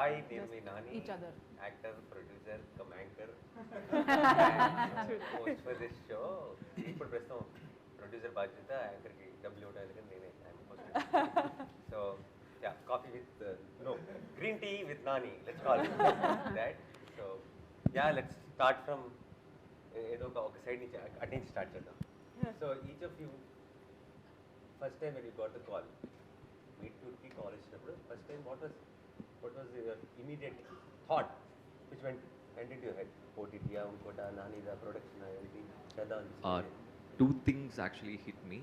Hi, name me Nani. each other. Actor, producer, anchor, and host for this show. ఇప్పుడు ప్రస్తుతం producer బాధ్యత యాంకర్కి డబ్బులు ఇవ్వడానికి నేనే so yeah coffee with no green tea with Nani let's call that so yeah let's start from ఏదో ఒక side నుంచి అటు నుంచి స్టార్ట్ చేద్దాం so each of you first time when you got the call meet క్యూట్కి కాల్ ఇచ్చినప్పుడు first time what was your immediate thought which went into your head? OTT, Unkota, Nani, the production, everything. Two things actually hit me.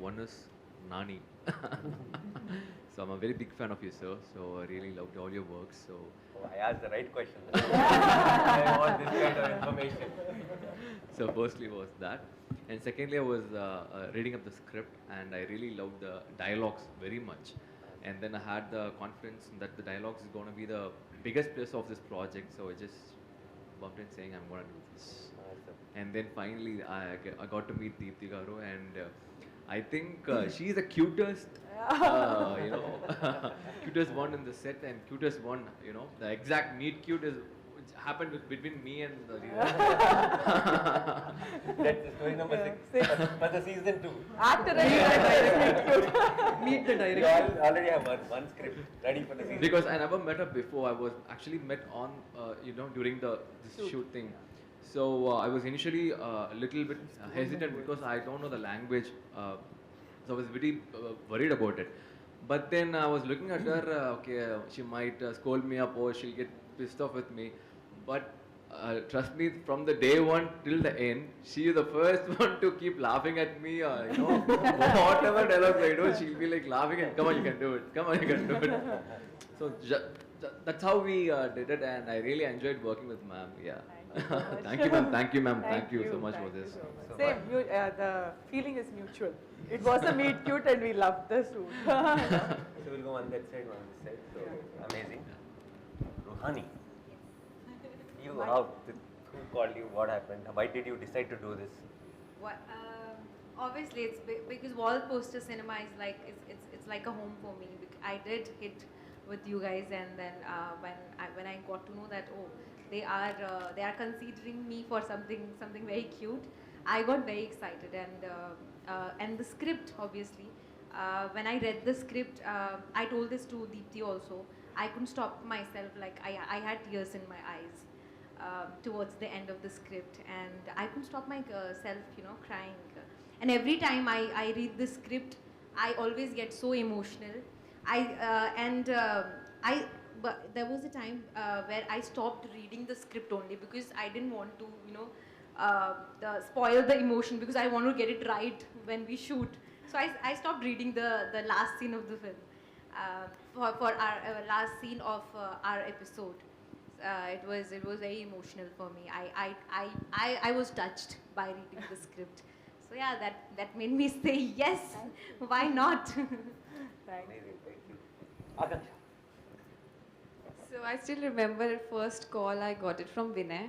One is Nani. So I'm a very big fan of you, sir. So I really loved all your works. So I asked the right question. I want this kind of information. So firstly was that, and secondly I was reading up the script, and I really loved the dialogues very much. And then I had the confidence that the dialogues is going to be the biggest plus of this project. So I just bumped in saying I'm going to do this. Awesome. And then finally I got to meet Deepthi Garu, and I think she's the cutest, cutest one in the set, and cutest one, the exact meet cute is happened between me and the That's the story number 6 for the season 2. Actor and director. Meet the director. You already have one script ready for the season. Because I never met her before. I was actually met on during this shoot thing. So I was initially a little bit hesitant because I don't know the language. So I was very worried about it. But then I was looking at her. Okay, she might scold me up or she'll get pissed off with me. But trust me, from the day one till the end, she is the first one to keep laughing at me. Whatever dialogues I do, she'll be like laughing and come on, you can do it. Come on, you can do it. So that's how we did it, and I really enjoyed working with ma'am. Yeah. Thank you, ma'am. Thank you, ma'am. Thank you so much for this. So Same. The feeling is mutual. It was a meet cute, and we loved the shoot. So we'll go on that side, one on this side. So amazing. Rohini, who called you? What happened? Why did you decide to do this? What, obviously, it's because wall poster cinema is like it's like a home for me. I did hit with you guys, and then when I got to know that they are considering me for something very cute, I got very excited, and the script obviously. When I read the script, I told this to Deepthi also. I couldn't stop myself. Like I had tears in my eyes towards the end of the script, and I couldn't stop myself, crying. And every time I read the script, I always get so emotional. But there was a time where I stopped reading the script only because I didn't want to, spoil the emotion, because I want to get it right when we shoot. So I stopped reading the last scene of the film for our last scene of our episode. It was very emotional for me. I was touched by reading the script. So yeah, that made me say yes. Why not? Amazing. Thank you. Akansha. So I still remember first call I got it from Vinay.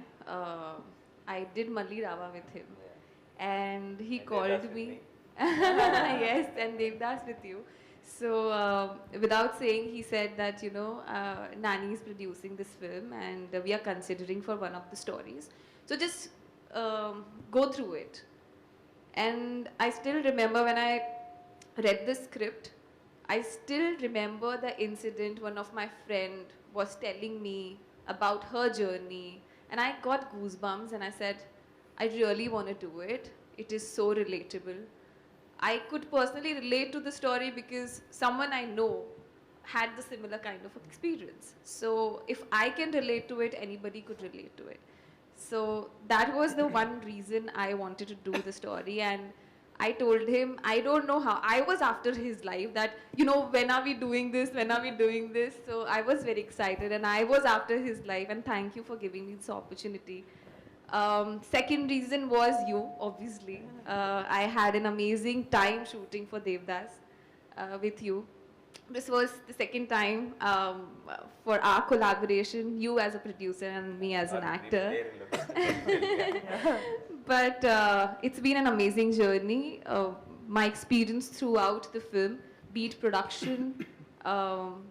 I did Malli Rava with him, and he called me. Yes, and Devdas with you. So without saying, he said that Nani is producing this film, and we are considering for one of the stories. So just go through it. And I still remember when I read the script, I still remember the incident. One of my friend was telling me about her journey, and I got goosebumps, and I said, I really want to do it. It is so relatable. I could personally relate to the story because someone I know had the similar kind of experience. So if I can relate to it, anybody could relate to it. So that was the one reason I wanted to do the story. And I told him, I don't know how. I was after his life that, when are we doing this? When are we doing this? So I was very excited, and I was after his life, and thank you for giving me this opportunity. Second reason was you, obviously. I had an amazing time shooting for Devdas with you. This was the second time for our collaboration, you as a producer and me as an actor. But it's been an amazing journey. My experience throughout the film, be it production,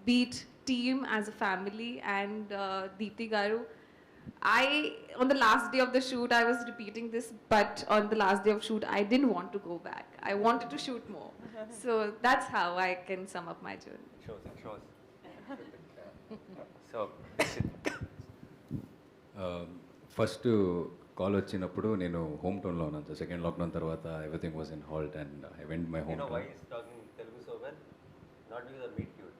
be it team, as a family, and Deepthi Garu. On the last day of the shoot, I was repeating this, but on the last day of shoot, I didn't want to go back. I wanted to shoot more. So that's how I can sum up my journey. Shows. So, Chit. First call వచ్చినప్పుడు నేను home టౌన్లో ఉన్నాను sir. Second lockdown తర్వాత everything was in halt and I went my You home know why town. he's talking Telugu so well? Not because of Meet Cute.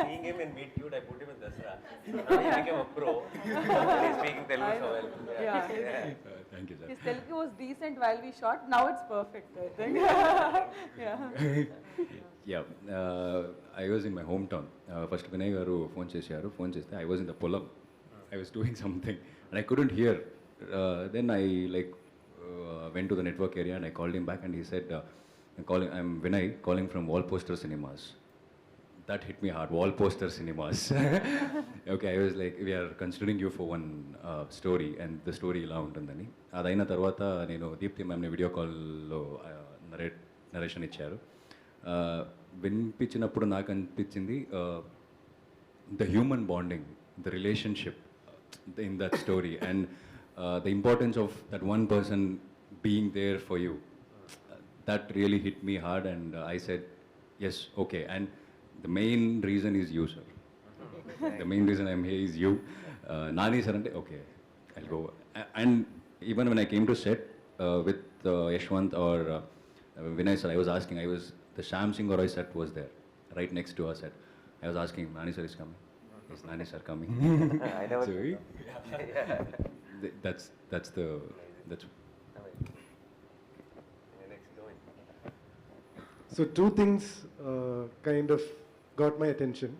Seeing him in Meet Cute, I put him in Dasra. Now he became a pro. He's speaking Telugu so well. Yeah. Thank you sir. His Telugu was decent while we shot. Now it's perfect, I think. Yeah I was in my home town. First Vinay గారు phone చేశారు. Phone చేస్తే I was in the పొలం. I was doing something and I couldn't hear. Then I went to the network area and I called him back and he said, I'm Vinay calling from Wall Poster Cinemas. That hit me hard. Wall Poster Cinemas. Okay, I was like, we are considering you for one story and the story ఇలా ఉంటుందని. అదైన తర్వాత నేను Deepti మ్యామ్ని video కాల్లో narration ఇచ్చారు. వినిపించినప్పుడు నాకు అనిపించింది the human bonding, the relationship in that story and the importance of that one person being there for you. That really hit me hard and I said, yes, okay. And the main reason is you, sir. The main reason I'm here is you. Nani sir, okay, I'll go. And even when I came to set with Yashwant or Vinay sir, I was asking, the Sham Singh Roy set was there, right next to our set. I was asking, Nani sir is coming. Is Nani sir coming? I never So, that's next going. So two things kind of got my attention.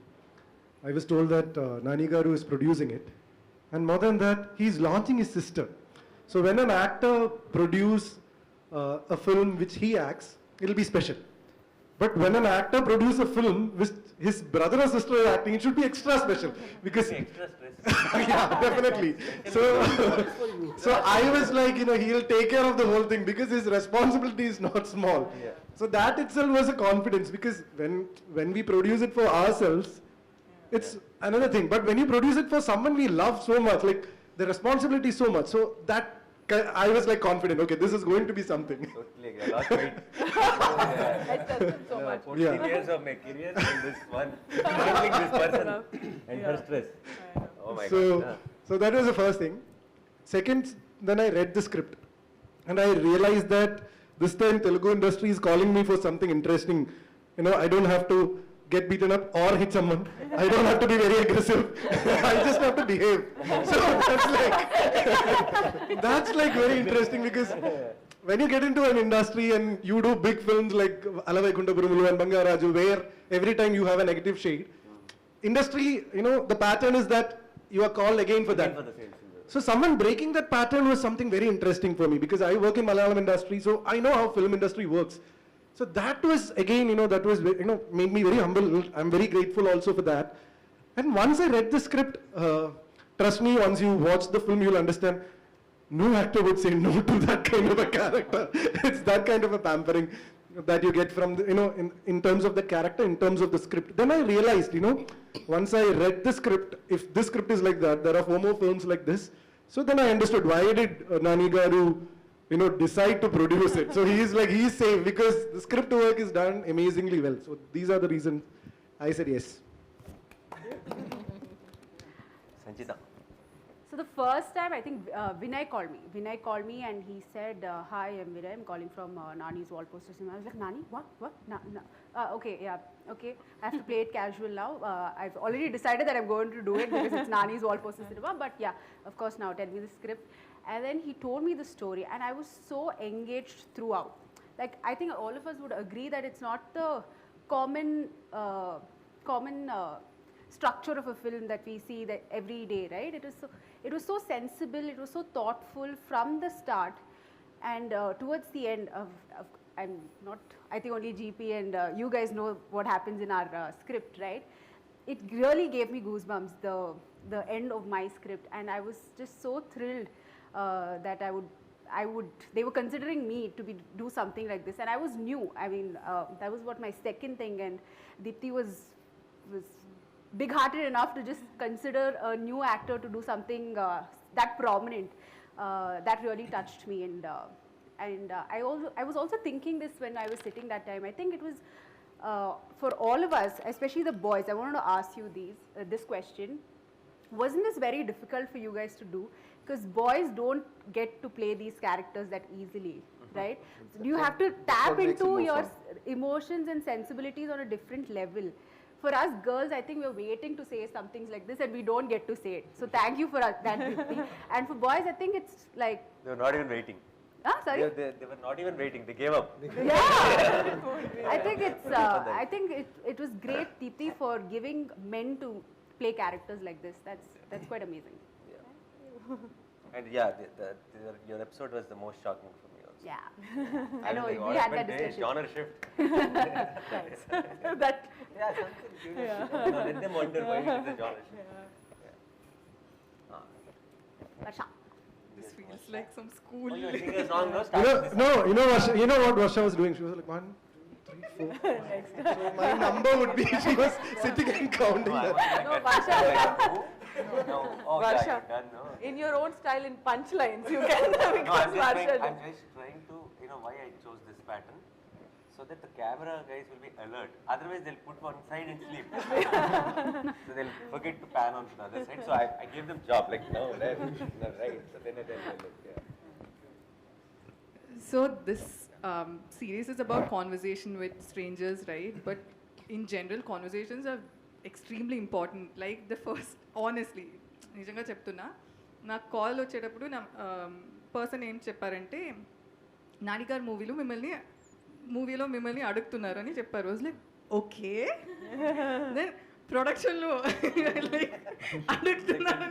I was told that Nani Garu is producing it, and more than that, he's launching his sister. So when an actor produce a film which he acts, it'll be special. But when an actor produces a film which his brother or sister is acting, it should be extra special because Extra stress. yeah, definitely. So I was like, he'll take care of the whole thing because his responsibility is not small. Yeah. So that itself was a confidence because when we produce it for ourselves, it's another thing. But when you produce it for someone we love so much, like the responsibility is so much. So that I was like confident. Okay, this is going to be something. Totally, I lost weight. I trust him so much. 14 years of my career in this one, handling this person and her stress. Oh my God. So that was the first thing. Second, then I read the script and I realized that this time Telugu industry is calling me for something interesting. I don't have to get beaten up or hit someone. I don't have to be very aggressive. I just have to behave. So that's like very interesting because when you get into an industry and you do big films like Alavaikunta Burumulu and Bangaraju, where every time you have a negative shade, industry, the pattern is that you are called again for that. For the same film. So someone breaking that pattern was something very interesting for me because I work in Malayalam industry, so I know how film industry works. So that was again, that was, made me very humble. I'm very grateful also for that. And once I read the script, trust me, once you watch the film, you'll understand. No actor would say no to that kind of a character. It's that kind of a pampering that you get from, in terms of the character, in terms of the script. Then I realized, once I read the script, if this script is like that, there are 4 more films like this. So then I understood why did Nani Garu, decide to produce it. So he's safe because the script work is done amazingly well. So these are the reasons I said yes. Sanchita. So the first time, I think Vinay called me. Vinay called me and he said, hi, I'm Vinay. I'm calling from Nani's Wall Poster Cinema. I was like, Nani? What? Okay, yeah, okay. I have to play it casual now. I've already decided that I'm going to do it because it's Nani's Wall Poster Cinema. But yeah, of course, now tell me the script. And then he told me the story and I was so engaged throughout. Like, I think all of us would agree that it's not the common structure of a film that we see that every day, right? It was so sensible, it was so thoughtful from the start, and towards the end I'm not, I think only GP and you guys know what happens in our script, right? It really gave me goosebumps, the end of my script, and I was just so thrilled that they were considering me to do something like this, and I was new. I mean, that was what my second thing, and Deepthi was big-hearted enough to just consider a new actor to do something that prominent. That really touched me, and I was also thinking this when I was sitting that time. I think it was for all of us, especially the boys. I wanted to ask you this question. Wasn't this very difficult for you guys to do? Because boys don't get to play these characters that easily, right? So you have to tap into your emotions and sensibilities on a different level. For us girls, I think we're waiting to say some things like this and we don't get to say it. So thank you for that, Deepthi. And for boys, I think it's like... They were not even waiting. Sorry? They were not even waiting. They gave up. Yeah. I think it was great, Deepthi, for giving men to play characters like this. That's quite amazing. Yeah. And yeah, your episode was the most shocking for me also. Yeah. I know, like, we had that discussion. Genre shift. Nice. That. Yeah, something curious. Let them wonder why it is a genre shift. Varsha. This feels like some school. Oh, you were singing a song, no? Varsha, you know what Varsha was doing? She was like 1, 2, 3, 4. So my number would be, she was sitting and counting that. No, Varsha. No. Oh, Varsha, yeah, you're done, no? in your own style, in punchlines, you can. No, I'm just trying to, why I chose this pattern, so that the camera guys will be alert. Otherwise, they'll put one side and sleep. So they'll forget to pan on the other side. So I gave them job, like, no, left, no, right. So then they look, yeah. So this series is about conversation with strangers, right? But in general, conversations are extremely important. Like the first, honestly, నిజంగా చెప్తున్నా, నాకు call వచ్చేటప్పుడు నా person ఏం చెప్పారంటే, నాని గారు మూవీలో మిమ్మల్ని అడుగుతున్నారు అని చెప్పారు. వాజ్ లైక్ ఓకే, దెన్ ప్రొడక్షన్లో లైక్ అడుగుతున్నారు,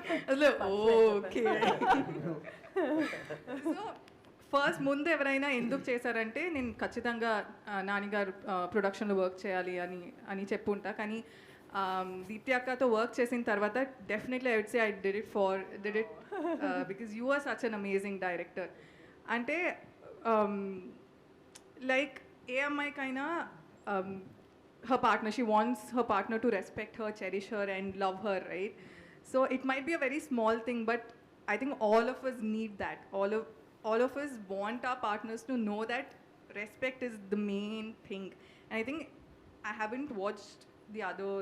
ఓకే. సో ఫస్ట్ ముందు ఎవరైనా ఎందుకు చేశారంటే, నేను ఖచ్చితంగా నానిగారు ప్రొడక్షన్లో వర్క్ చేయాలి అని చెప్పుంటా. కానీ దీప్తి అక్కతో వర్క్ చేసిన తర్వాత definitely I would say I did it because you are such an amazing director. అంటే లైక్ ఏ అమ్మాయికైనా her partner, she wants her partner to respect her, cherish her and love her, right? So it might be a very small thing, but I think all of us need that. All of us want our partners to know that respect is the main thing. And I think I haven't watched the other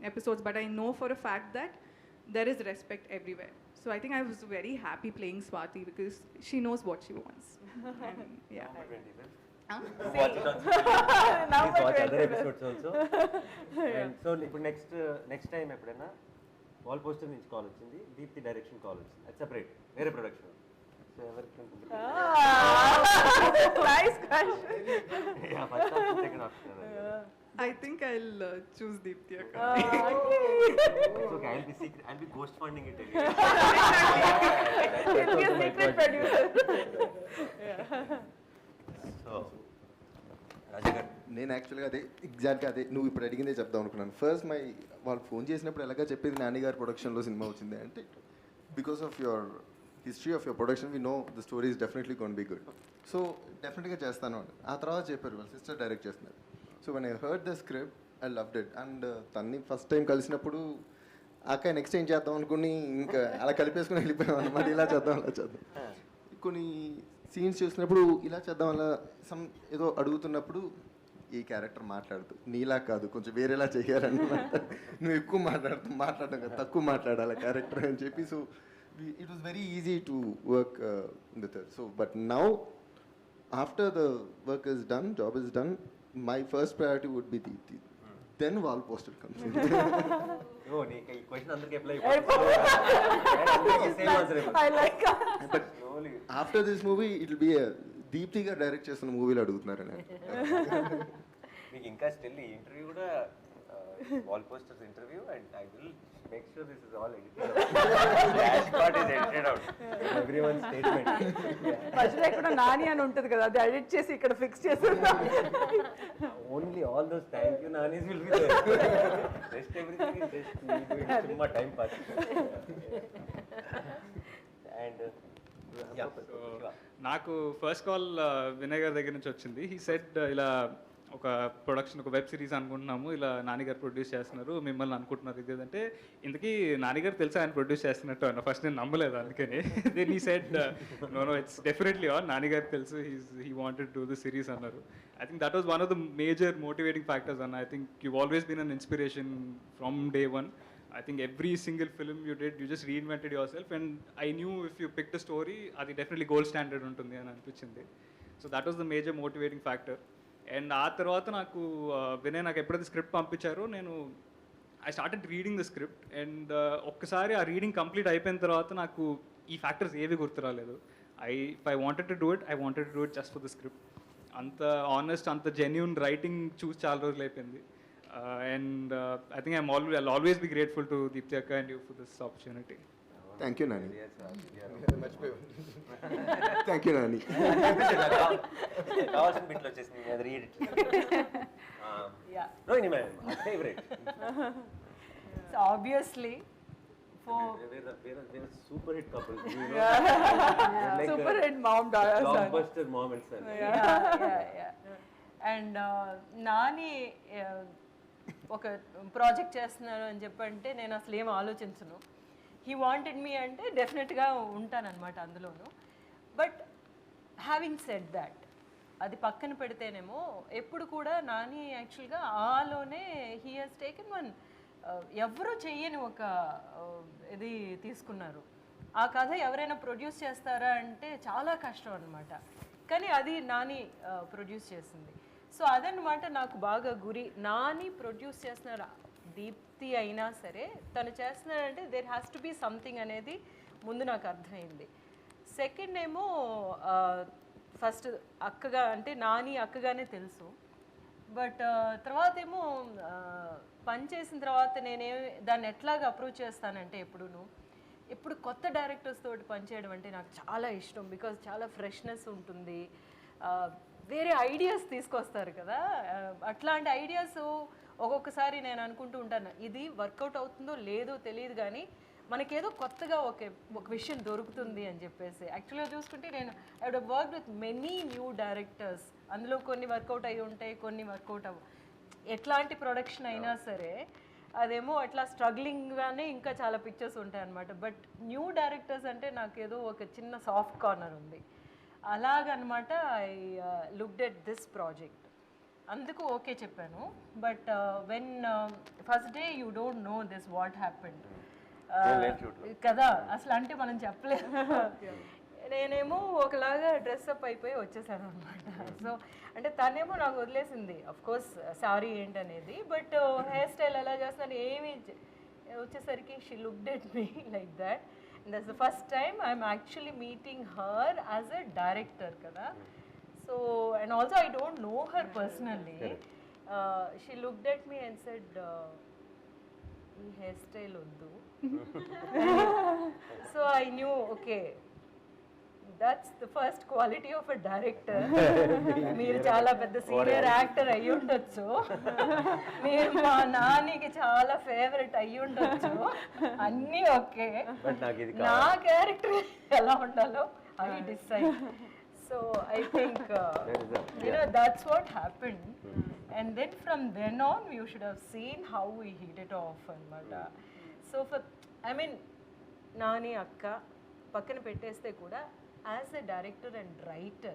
episodes, but I know for a fact that there is respect everywhere. So I think I was very happy playing Swati because she knows what she wants. And, yeah. Watch it on Now Please watch we're other 20 episodes also. And so ఇప్పుడు next time ఎప్పుడైనా wall poster నుంచి call వచ్చింది, Deepti direction call వచ్చింది, అది separate వేరే production. So ఎవరికి ఉంటుంది? Nice question. Yeah, first option, second option. I think I'll choose Deepthi Akka. It's okay, I'll be ghost funding it again. You'll be a secret producer. So, Raja garu. నేను యాక్చువల్గా ఎగ్జాక్ట్గా అదే నువ్వు ఇప్పుడు అడిగిందే చెప్దాం అనుకున్నాను. ఫస్ట్ వాళ్ళు ఫోన్ చేసినప్పుడు ఎలాగా చెప్పేది, నాన్నగారు ప్రొడక్షన్లో సినిమా వచ్చింది అంటే, because of your history of your production we know the story is definitely gonna be good. So డెఫినెట్గా చేస్తాను అని ఆ తర్వాత చెప్పారు, వాళ్ళ సిస్టర్ డైరెక్ట్ చేస్తున్నారు. So when I heard the script I loved it. And తన్ని ఫస్ట్ టైం కలిసినప్పుడు అక్క నెక్స్ట్ ఏం చేద్దాం అనుకుని ఇంకా అలా కలిపేసుకుని వెళ్ళిపోయాం అనమాట. ఇలా చేద్దాం అలా చేద్దాం. కొన్ని సీన్స్ చూసినప్పుడు ఇలా చేద్దాం అలా ఏదో అడుగుతున్నప్పుడు ఈ క్యారెక్టర్ మాట్లాడుతూ నీలా కాదు కొంచెం వేరేలా చేయాలన్నమాట. నువ్వు ఎక్కువ మాట్లాడడం కదా, తక్కువ మాట్లాడాలి క్యారెక్టర్ అని చెప్పి. So it was very easy to work with her. So but now after the work is done, job is done, my first priority would be Deepthi. Then wall poster comes in. Oh, nee, ఈ question అందరికి apply అయిపోతుంది. Same answer అయిపోతుంది. I like that. But after this movie it will be a Deepthi ga direct చేస్తున్న మూవీలో అడుగుతున్నారు అని. మీకు ఇంకా స్టిల్ ఈ ఇంటర్వ్యూ కూడా wall posters interview, and I will make sure this is all edited. Dash part is edited out. Everyone statement. మధ్యలో ఇక్కడ నాని అని ఉంటుంది కదా, అది ఎడిట్ చేసి ఇక్కడ ఫిక్స్ చేస్తున్నాం. Only all those thank you Nani's will be there. Just everything is just me doing సుమ్మా టైం పాస్. అండ్ నాకు ఫస్ట్ కాల్ వినయ్ గారి దగ్గర నుంచి వచ్చింది. హీ సెడ్ ఇలా ఒక ప్రొడక్షన్, ఒక వెబ్ సిరీస్ అనుకుంటున్నాము, ఇలా నాన్నగారు ప్రొడ్యూస్ చేస్తున్నారు, మిమ్మల్ని అనుకుంటున్నారు ఇది అంటే, ఇంతకీ నాన్నగారు తెలుసా ఆయన ప్రొడ్యూస్ చేస్తున్నట్టు అన్న. ఫస్ట్ నేను నమ్మలేదు, అందుకని then he said no it's definitely on, నాన్నగారు తెలుసు, he wanted to the series అన్నారు. I think that was one of the major motivating factors అన్న. I think you always been an inspiration from day one. I think every single film you did, you just reinvented yourself, and I knew if you picked a story, అది definitely gold standard ఉంటుంది అని అనిపించింది. So that was the major motivating factor. And ఆ తర్వాత నాకు వినయ్ నాకు ఎప్పుడైతే script పంపించారో, నేను I started reading the script, and ఒక్కసారి ఆ రీడింగ్ కంప్లీట్ అయిపోయిన తర్వాత నాకు ఈ ఫ్యాక్టర్స్ ఏవి గుర్తు రాలేదు. If I wanted to do it just for the script. అంత ఆనెస్ట్, అంత జెన్యూన్ రైటింగ్ చూసి చాలా రోజులు అయిపోయింది. And I think I'll always be grateful to Deepthi Akka and you for this opportunity. Thank you, Nani. Thank you, Nani. కావాల్సిన బిట్లు వచ్చేసింది, అది read. Rohini ma'am, favourite. So obviously we're a super hit couple. like super hit mom-daughter son. Blockbuster mom and son. And Nani ఒక project చేస్తున్నారు అని చెప్పంటే నేను అసలు ఏం ఆలోచించను. హీ వాంటెడ్ మీ అంటే డెఫినెట్గా ఉంటానన్నమాట అందులోను. బట్ హ్యావింగ్ సెడ్ దాట్, అది పక్కన పెడితేనేమో ఎప్పుడు కూడా నాని యాక్చువల్గా ఆలోనే హీ హాజ్ టేకెన్ వన్ ఎవరూ చెయ్యని ఒక ఇది తీసుకున్నారు. ఆ కథ ఎవరైనా ప్రొడ్యూస్ చేస్తారా అంటే చాలా కష్టం అనమాట. కానీ అది నాని ప్రొడ్యూస్ చేసింది. సో అదనమాట నాకు బాగా గురి. నాని ప్రొడ్యూస్ చేస్తున్నారు, దీప్తి అయినా సరే తను చేస్తున్నారంటే there has to be something అనేది ముందు నాకు అర్థమైంది. సెకండ్ ఏమో ఫస్ట్ అక్కగా అంటే నాని అక్కగానే తెలుసు. బట్ తర్వాత ఏమో పని చేసిన తర్వాత దాన్ని ఎట్లాగా అప్రోచ్ చేస్తానంటే ఎప్పుడు కొత్త డైరెక్టర్స్ తోటి పనిచేయడం అంటే నాకు చాలా ఇష్టం. బికాజ్ చాలా ఫ్రెష్నెస్ ఉంటుంది, వేరే ఐడియాస్ తీసుకొస్తారు కదా. అట్లాంటి ఐడియాస్ ఒక్కొక్కసారి నేను అనుకుంటూ ఉంటాను, ఇది వర్కౌట్ అవుతుందో లేదో తెలియదు కానీ మనకేదో కొత్తగా ఒక విషయం దొరుకుతుంది అని చెప్పేసి. యాక్చువల్గా చూసుకుంటే నేను I wood work with many new directors. అందులో కొన్ని వర్కౌట్ అయ్యి ఉంటాయి, కొన్ని వర్కౌట్ అవ్వ. ఎట్లాంటి ప్రొడక్షన్ అయినా సరే అదేమో అట్లా స్ట్రగ్లింగ్గానే ఇంకా చాలా పిక్చర్స్ ఉంటాయి అన్నమాట. బట్ న్యూ డైరెక్టర్స్ అంటే నాకేదో ఒక చిన్న సాఫ్ట్ కార్నర్ ఉంది. అలాగనమాట I looked at this project, అందుకు ఓకే చెప్పాను. But when first day you don't know this what happened కదా, అసలు అంటే మనం చెప్పలేదు. నేనేమో ఒకలాగా డ్రెస్అప్ అయిపోయి వచ్చేసాను అనమాట. సో అంటే తనేమో నాకు వదిలేసింది అఫ్ కోర్స్ సారీ ఏంటనేది. బట్ హెయిర్ స్టైల్ ఎలా చేస్తున్నాను ఏమి వచ్చేసరికి she looked at me like that. And that's the first time I'm actually meeting her as a director kada. So and also I don't know her personally. She looked at me and said ee hairstyle oddu. So I knew okay, that's the first quality of a director. మీరు చాలా పెద్ద senior actor అయ్యి ఉండొచ్చు, మీరు మా నానికి చాలా favourite అయ్యి ఉండొచ్చు, అన్నీ ఓకే, నా క్యారెక్టర్ ఎలా ఉండాలో I decide. So I think that's what happened. And then from then on you should have seen how we hit it off అన్నమాట. సో I mean నాని అక్క పక్కన పెట్టేస్తే కూడా as a director and writer,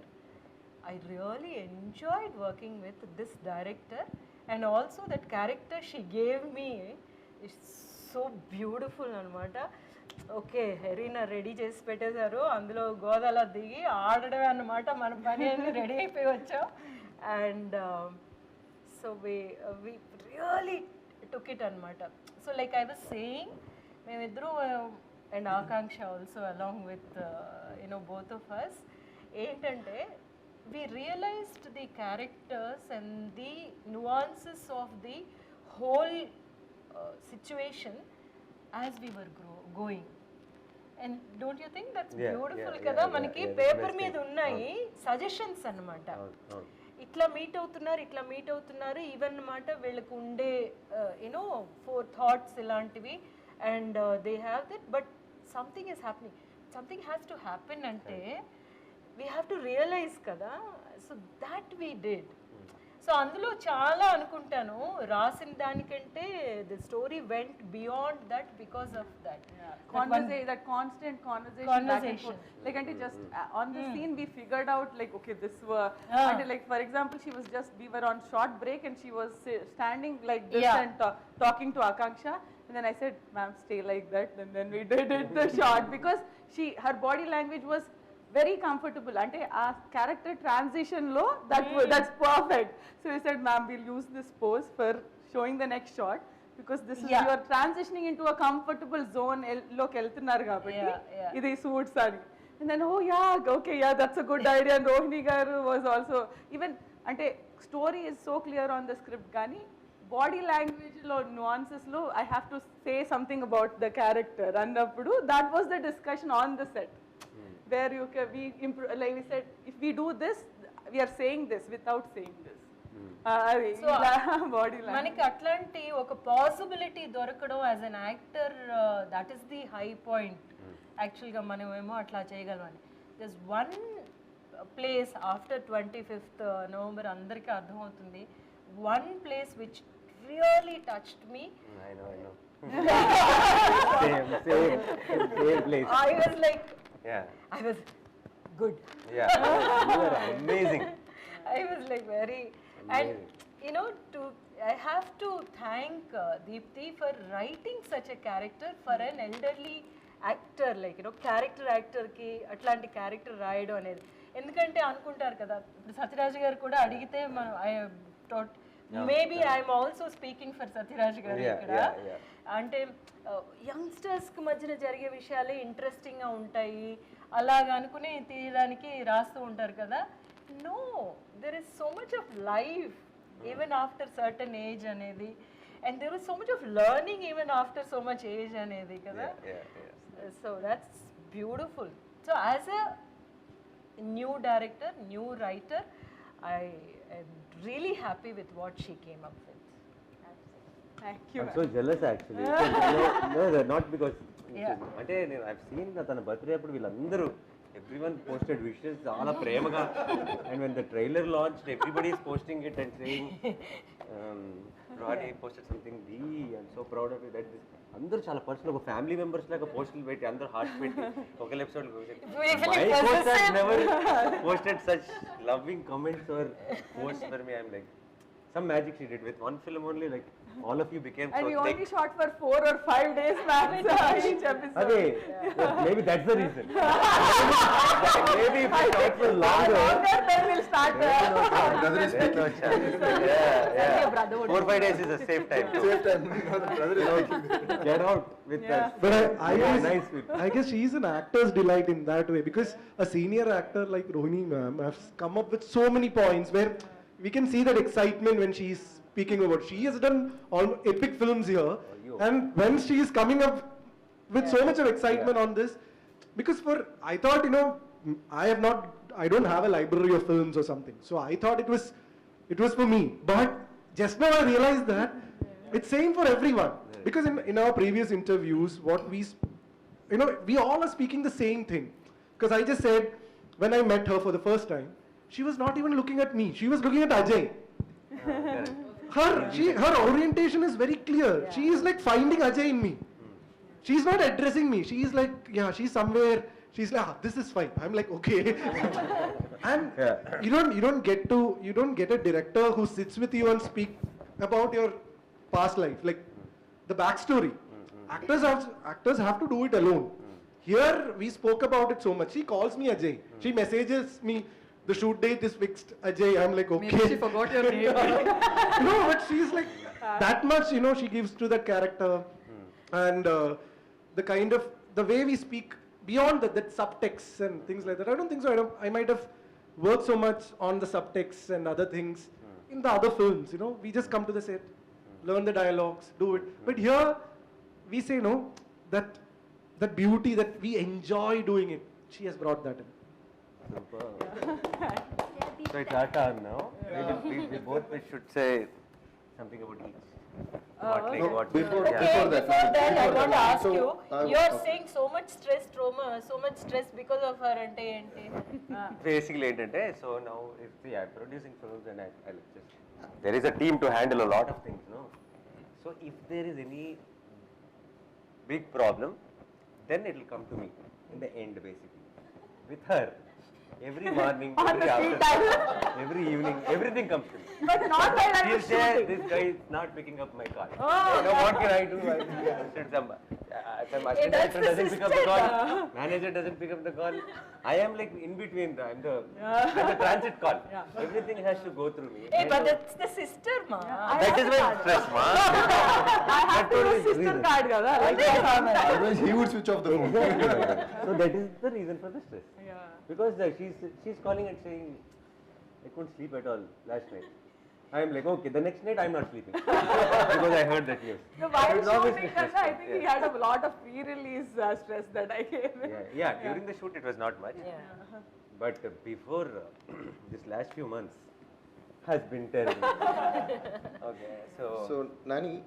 I really enjoyed working with this director, and also that character she gave me is so beautiful anamata. Okay, హెరీనా ready చేసి పెట్టేశారు, అందులో గోదాలో దిగి ఆడడమే అన్నమాట, మన పని అన్ని రెడీ అయిపోయి వచ్చాం. And so we really took it అనమాట. So like I was saying, మేమిద్దరూ and Akanksha also along with both of us, ఏంటంటే we realized the characters and the nuances of the whole situation as we were going. And don't you think that's beautiful kada? Manaki paper మీద ఉన్నాయి suggestions అన్నమాట. ఇట్లా meet అవుతున్నారు even అన్నమాట. వీళ్ళకు ఉండే four thoughts ఇలాంటివి, and they have that, but something is happening, something has to happen ante we have to realize kada. So that we did, so అందులో చాలా అనుకుంటాను రాసిన దానికంటే the story vent beyond that because of that That constant conversation back and forth. Like, and just on the scene, we figured out like, okay, this were. And like, for example, we were on short break, and she was standing like this and talking to Akanksha. And then I said, "Ma'am, stay like that." And then we did it the shot because her body language was very comfortable. And a character transition low, that's perfect. So we said, "Ma'am, we'll use this pose for showing the next shot." Because this is you are transitioning into a comfortable zone look వెళ్తున్నారు కాబట్టి ఇది suits అని and then okay that's a good idea and Rohini garu was also even అంటే story is so clear on the script కానీ body language లో nuances లో I have to say something about the character అన్నప్పుడు that was the discussion on the set where like we said if we do this we are saying this without saying this మనకి అట్లాంటి ఒక possibility దొరకడం as an actor that is the high point యాక్చువల్గా మనం ఏమో అట్లా చేయగలమని just one place after 25th November అందరికీ అర్థమవుతుంది one place which really touched me I was like I was good. You were amazing. I was like very and you know I have to thank Deepthi for writing such a character for an elderly actor like character actor ki atlanti character రాయడం అనేది ఎందుకంటే అనుకుంటారు కదా ఇప్పుడు సత్యరాజ్ గారు కూడా అడిగితే మనం I thought maybe I'm also speaking for Sathyaraj గారు ఇక్కడ అంటే యంగ్స్టర్స్కి మధ్యన జరిగే విషయాలే ఇంట్రెస్టింగ్గా ఉంటాయి అలాగా అనుకుని తీయడానికి రాస్తూ ఉంటారు కదా no there is so much of life even after certain age anedi and there is so much of learning even after so much age anedi kada so that's beautiful so as a new director new writer I am really happy with what she came up with. Thank you. I'm so jealous actually. No, not because అంటే నేను I've seen తన birthday అప్పుడు వీళ్ళందరూ everyone posted wishes చాలా ప్రేమగా and when the trailer launched everybody is posting it and saying Rohini posted something I'm so proud of you that this అందరూ చాలా personal ఒక ఫ్యామిలీ మెంబర్స్ లాగా పోస్టులు పెట్టి అందరూ హార్ట్ పెట్టి ఒక episode never posted such loving comments or posts for me I'm like some magic she did with one film only like all of you became and so we thick. only shot for 4 or 5 days max each episode. Okay, maybe that's the reason. Maybe if we shot for longer then we'll start. Brother is speaking. Yeah. 4-5 days is a safe time. Safe time. Brother is speaking. Get out with that. But I guess she's an actor's delight in that way because a senior actor like Rohini ma'am has come up with so many points where we can see that excitement when she's speaking about. She has done all epic films here, and when she is coming up with so much of excitement on this, because I thought I don't have a library of films or something, so I thought it was for me. But just now I realized that it's same for everyone because in our previous interviews, what we all are speaking the same thing. Because I just said when I met her for the first time, she was not even looking at me; she was looking at Ajay. Her orientation is very clear. She is like finding Ajay in me. She's not addressing me. She is like, she's somewhere. She's like, this is fine. I'm like, okay. And you don't get a director who sits with you and speak about your past life, like the backstory. Actors have to do it alone. Here we spoke about it so much. She calls me Ajay. She messages me. The shoot date is fixed, Ajay. I'm like, okay. Maybe she forgot your name. No, but she's like that much, she gives to that character, and the kind of the way we speak beyond that subtext and things like that. I don't think so. I might have worked so much on the subtext and other things in the other films. We just come to the set, learn the dialogues, do it. But here we say that beauty that we enjoy doing it. She has brought that in. Super. So it's our turn now. We both should say something about each. Before Before that, I want to ask So, you. You are saying so much stress, trauma, so much stress because of her ante. Basically, so now if we are producing films and I'll just there is a team to handle a lot of things, no? So if there is any big problem, then it will come to me in the end, basically. With her, every morning, every afternoon, every evening, everything comes to me. But not while I She'll was say, shooting. this guy is not picking up my call. Oh, What can I do? Some assistant that's director the doesn't pick up the sister. call. Manager doesn't pick up the call. I am like in between. I'm the transit call. Yeah. Everything has to go through me. Hey, And but so- that's the sister, ma. that is my stress, ma. I have to use sister reason. card, kada. Like Otherwise, he would switch off the phone. So that is the reason for the stress. Yeah. Because she's calling and saying, I couldn't sleep at all last night. I'm like, okay, the next night I'm not sleeping because I heard that news. So while It's obviously shooting, Kanna, I think he yeah. had a lot of pre-release stress that I gave him. Yeah, during the shoot it was not much. Yeah. But before this last few months has been terrible. Okay, So, Nani,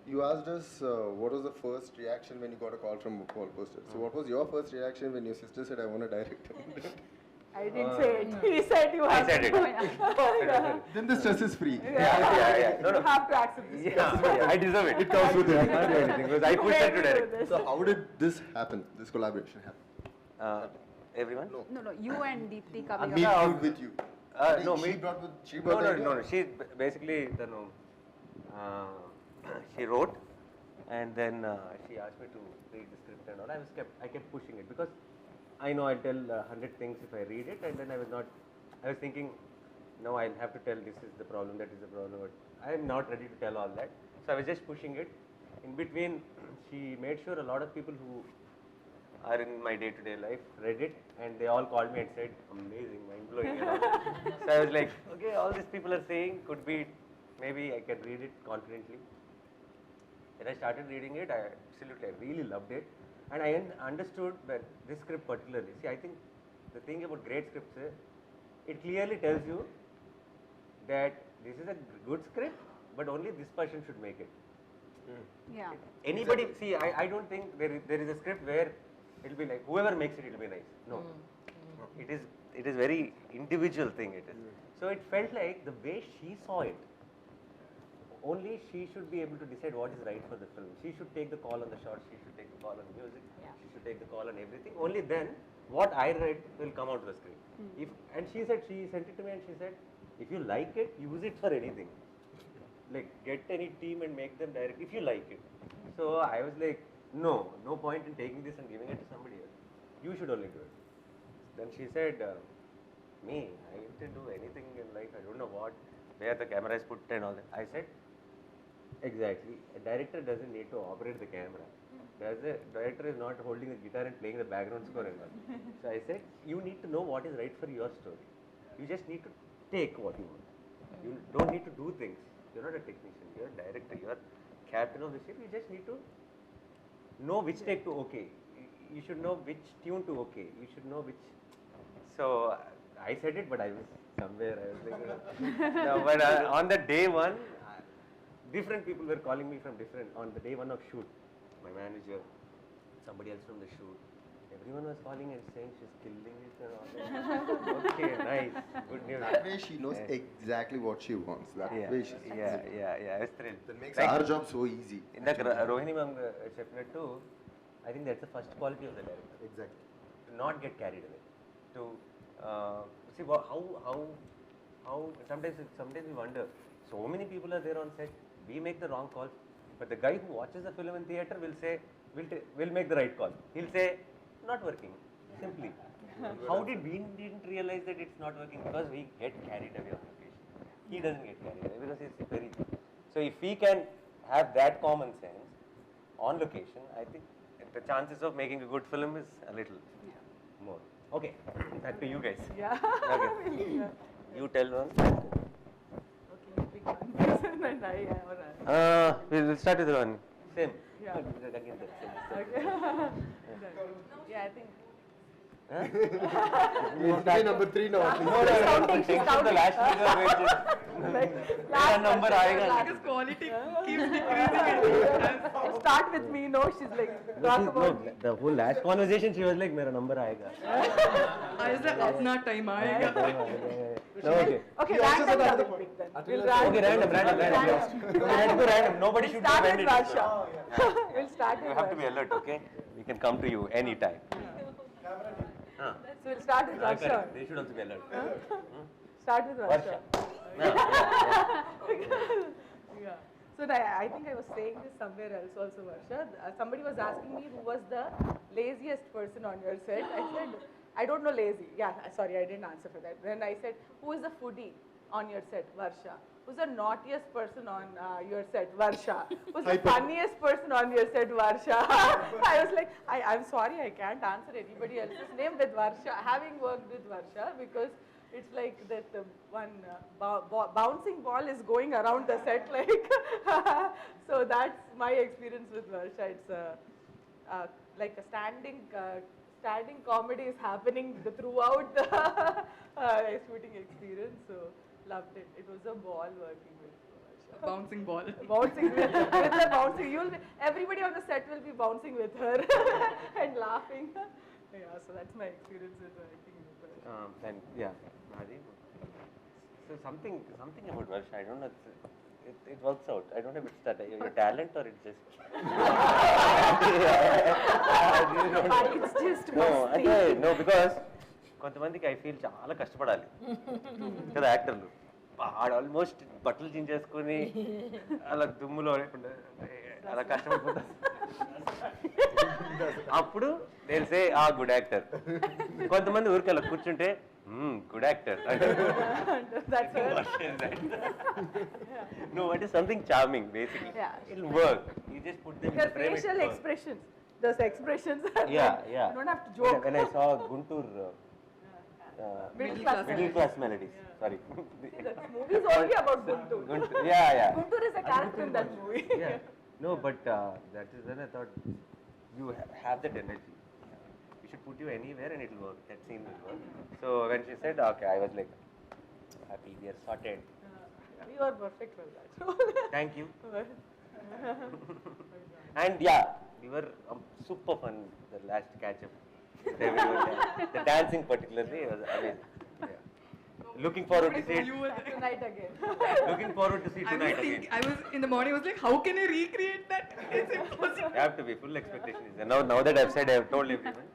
you asked us what was the first reaction when you got a call from Wall Poster. So, what was your first reaction when your sister said, I want to direct? I didn't say it. He said you have said to it. do it. Then the stress is free. yeah. No, You have to accept this. Yeah, I deserve it. It comes with it. I can't do anything because I pushed her to direct. So, how did this happen, this collaboration happen? Everyone? No, you and Deepthi coming Me up. with you. No, she me. brought the idea? No. She basically, she wrote, and then she asked me to read the script and all. I kept pushing it because I know I'll tell 100 things if I read it, and then I was thinking, no, I'll have to tell this is the problem, that is the problem, but I am not ready to tell all that. So I was just pushing it. In between, she made sure a lot of people who are in my day-to-day life read it, and they all called me and said, amazing, mind-blowing. And all. So I was like, okay, all these people are saying could be, maybe I can read it confidently. Then I started reading it. I really loved it, and I understood that this script particularly. See, I think the thing about great scripts is it clearly tells you that this is a good script, but only this person should make it. Yeah. Anybody, see, I don't think there is a script where it will be like whoever makes it will be nice. No, it is very individual thing. It is. So it felt like the way she saw it. Only she should be able to decide what is right for the film. She should take the call on the shots. She should take the call on music. Yeah. She should take the call on everything. Only then, what I read will come out of the script. And she sent it to me, and she said, if you like it, use it for anything. Like get any team and make them direct if you like it. So I was like, no point in taking this and giving it to somebody else. You should only do it. Then she said, me, I can do anything in life. I don't know where the camera is put and all that. I said, exactly. A director doesn't need to operate the camera. The director is not holding a guitar and playing the background score and all. So I said, you need to know what is right for your story. You just need to take what you want. You don't need to do things. You're not a technician. You're a director. You're captain of the ship. You just need to know which take to okay. You should know which tune to okay. You should know which. So I said it, but I was somewhere. I was like, no, but on the day one, different people were calling me from different. On the day one of shoot, my manager, somebody else from the shoot. Everyone was calling and saying she's killing it and all that. Okay, nice, good news. That way she knows exactly what she wants. That way she's Yeah, I was thrilled. That makes our job so easy. In the Rohini ma'am chef too, I think that's the first quality of the director. Exactly. To not get carried away. To see how sometimes we wonder. So many people are there on set. We make the wrong calls, but the guy who watches the film in theater will say, "We'll make the right call." He'll say, "Not working." Simply. How did we didn't realize that it's not working? Because we get carried away on location. He doesn't get carried away because he's very. So if we can have that common sense on location, I think the chances of making a good film is a little more. Okay, back to you guys. Yeah. Okay. You tell one. Okay, big one. And I We'll start with one. Same. Yeah. Again, Okay. Yeah, I think. number 3 now. The last figure मेरा number आएगा. Because quality keeps decreasing. Start with me, no, she's like, talk about me. The whole last conversation she was like मेरा number आएगा. I was like, अपना time आएगा. No, okay. Okay, random pick then. We'll Okay, random. Let's go random. Nobody should start be with offended. Varsha. We'll start You with have to be alert, okay? We can come to you anytime. So we'll start with Varsha. Correct. They should also be alert. Start with Varsha. Yeah. So I think I was saying this somewhere else also, Varsha. Somebody was asking me who was the laziest person on your set. I said, I don't know lazy. Yeah, sorry, I didn't answer for that. Then I said, who is the foodie on your set? Varsha. Who's the naughtiest person on your set? Varsha. Who's the funniest person on your set? Varsha. I was like, I'm sorry, I can't answer anybody else's name with Varsha. Having worked with Varsha, because it's like that one bouncing ball is going around the set, like. So that's my experience with Varsha. It's like a standing comedy is happening throughout the shooting experience. So loved it. It was a ball working with Varsha. Bouncing ball. Bouncing with the bouncing. Everybody on the set will be bouncing with her and laughing. Yeah, so that's my experience with working with her. And yeah, Rajiv. So something about Varsha, I don't know. It works out. I don't know if it's that your talent or it's just. It's just no, because కొంతమందికి I feel చాలా కష్టపడాలి కదా యాక్టర్లు. వాడు almost బట్టలు చించేసుకొని అలా దుమ్ములో అలా కష్టపడిపోతారు. అప్పుడు నేను సే ఆ గుడ్ యాక్టర్. కొంతమంది ఊరికి అలా కూర్చుంటే good actor. No, it is something charming basically. Yeah. It'll work. You just put them in Your the frame. facial expressions. Those expressions. Yeah. You don't have to joke. When I saw Guntur. Middle class melodies. Sorry. That movie is only about Guntur. Yeah. Guntur is a character in that movie. Yeah. No, but that is when I thought you have that energy. We should put you anywhere and it will work. That scene will work. So when she said, okay, I was like, happy, we are sorted. You are perfect for that. Thank you. And yeah, we were super fun the last catch up. The dancing particularly was amazing. Yeah. Looking forward to see it. Tonight again. Looking forward to see it tonight again. I was in the morning. I was like, how can I recreate that? It's impossible. You have to be full expectation. Now that I've said, I've told everyone.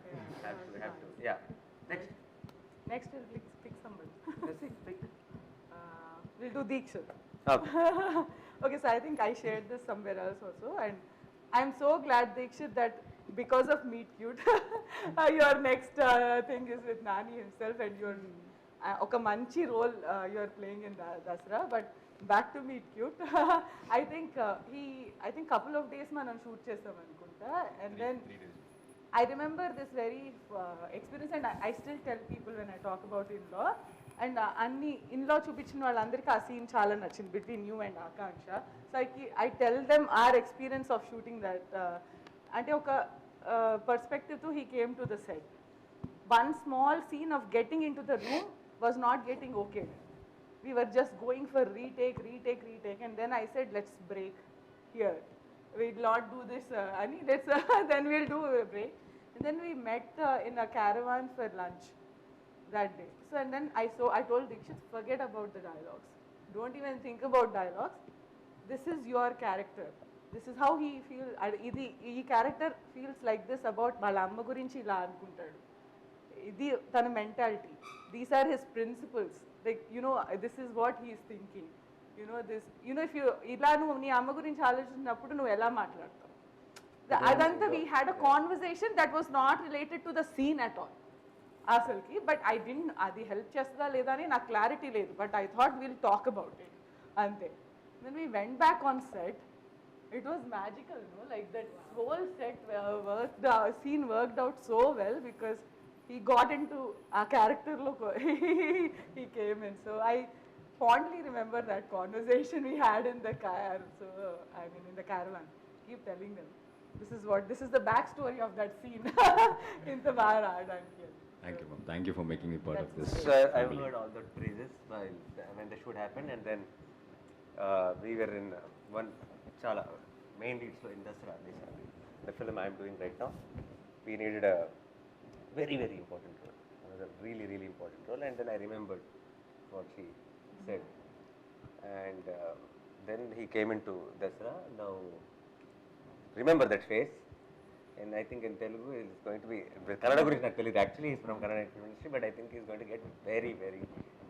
Have to. Yeah. Next we'll pick somebody. We'll do Deekshit. Okay. Okay, so I think I shared this somewhere else also, and I'm so glad, Deekshit, that because of Meet Cute, your next thing is with Nani himself, and your oka manchi role you're playing in Dasra. But back to Meet Cute, I think couple of days manam shoot chesam anukunta, and then I remember this very experience, and I still tell people when I talk about in-law. And అన్ని ఇన్లో చూపించిన వాళ్ళందరికీ ఆ scene చాలా నచ్చింది between you and Akanksha. So I tell them our experience of shooting that. అంటే ఒక పర్స్పెక్టివ్తో he came to the set. One small scene of getting into the room was not getting okay. We were just going for retake. And then I said let's break here. We'll not do this, Ani. Then we'll do a break. And then we met in a caravan for lunch that day. So and then I told Deekshit, forget about the dialogues. Don't even think about dialogues. This is your character. This is how he feels. Ee character feels like this about వాళ్ళ అమ్మ గురించి ఇలా అనుకుంటాడు. ఇది తన mentality. These are his principles. Like, this is what he is thinking. If you ఇలా నువ్వు నీ అమ్మ గురించి ఆలోచించినప్పుడు నువ్వు ఎలా మాట్లాడతావు. అదంతా we had a conversation that was not related to the scene at all. అసలుకి బట్ ఐ డింట్ అది హెల్ప్ చేస్తుందా లేదా అని నాకు క్లారిటీ లేదు. But I thought will talk about it అంతే. Then we went back on set. It was magical, like that whole set scene worked out so well because he got into a character look. He came in. So I fondly remember that conversation we had in the car. So in the caravan. Keep telling them. This is the backstory of that scene in the Maharaj. Thank you, ma'am. Thank you for making me part of this. So I've family. heard all the praises when the shoot happened, and then we were in one chala mainly it's in Dasra, basically the film I'm doing right now. We needed a very important role, another really important role, and then I remembered what she said, and then he came into Dasra. Now remember that face. And I think in Telugu he's going to be, Kannada gurinchi నాకు తెలియదు, actually he's from Kannada industry, but I think he's going to get very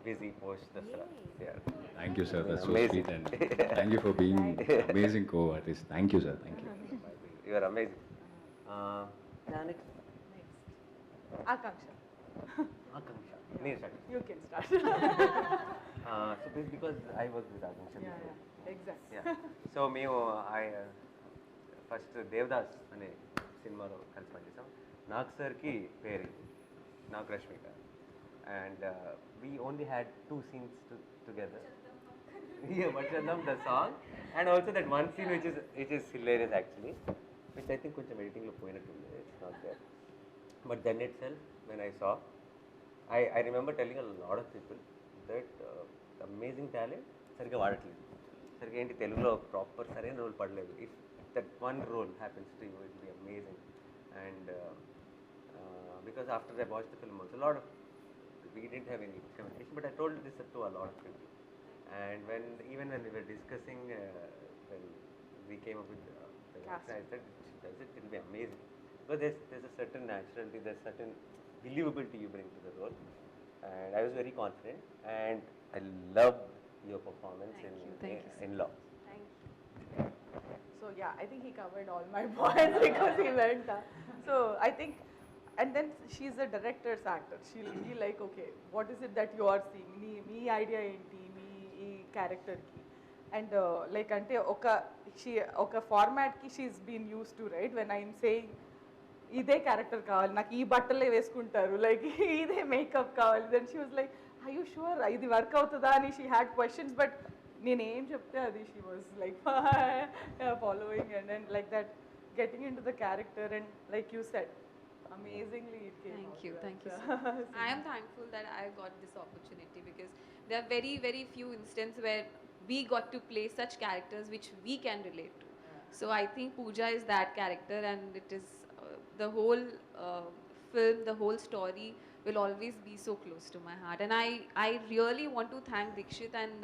busy post Dasra. Yeah. Thank you, sir. That's so Amazing. sweet, and thank you for being amazing co-artist. Thank you, sir. Thank you. You are amazing. Next. Akanksha. Akanksha. Nee, start. You can start. So because I was with Akanksha before. Yeah, exactly. Yeah. So I first Devdas అనే సినిమాలో కలిసి పనిచేసాం. నాగ్ సార్కి పేరు Nag Rashmika, and we only had 2 scenes together. Yeah, Varsha the song, and also that one scene which is hilarious actually, which I think కొంచెం editing లో పోయినట్టుంది. It's not there. But then itself, when I saw, I remember telling a lot of people that amazing talent సరిగ్గా వాడట్లేదు, సరిగ్గా ఏంటి తెలుగులో proper సరైన role పడలేదు. If that one role happens to you, it will be amazing. And because after I watched the film also, a lot of, we didn't have any communication, but I told this to a lot of people. And even when we were discussing, when we came up with the cast, I said, it will be amazing. Because there's a certain naturality, there's certain believability you bring to the role. And I was very confident, and I loved your performance in Law. So yeah, I think he covered all my points because he went. So I think, and then she's a director's actor. She'll be like, okay, what is it that you are seeing? Me idea enti, me character ki, and like ante oka format ki she's been used to, right? When I'm saying ఇదే character కావాలి నాకు, ఈ బట్టలే వేసుకుంటారు, like ఇదే makeup కావాలి, then she was like I you sure ఇది work అవుతుందా అని షీ హ్యాడ్ క్వశ్చన్స్, బట్ నేను ఏం చెప్తే అది she was like following and then like that getting into the character and like you said amazingly it came Thank out. you so much. I am thankful that I got this opportunity because there are very few instances where we got to play such characters which we can relate to. So I think Pooja is that character, and it is the whole film, the whole story will always be so close to my heart. And I really want to thank Dikshit and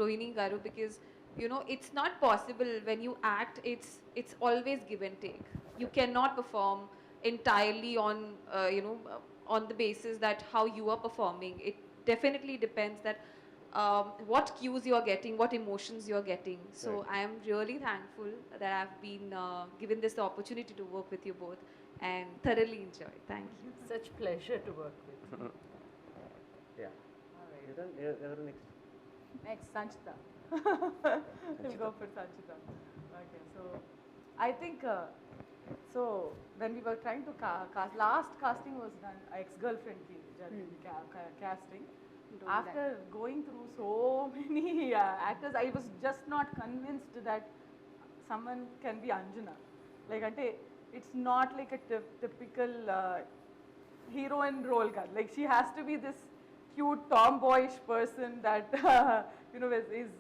Rohini Garu, because you know it's not possible when you act, it's always give and take. You cannot perform entirely on on the basis that how you are performing. It definitely depends that what cues you are getting, what emotions you are getting. So Right. I am really thankful that I've been given this opportunity to work with you both and thoroughly enjoy. Thank you. Such pleasure to work with. Yeah. You're next. Next, Sanchita. We'll go for Sanchita. Okay, so I think, so when we were trying to cast, last casting was done, ex-girlfriend ki casting. After going through so many actors, I was just not convinced that someone can be Anjana. Like, it's not like a typical heroine role. Like, she has to be this cute tomboyish person that is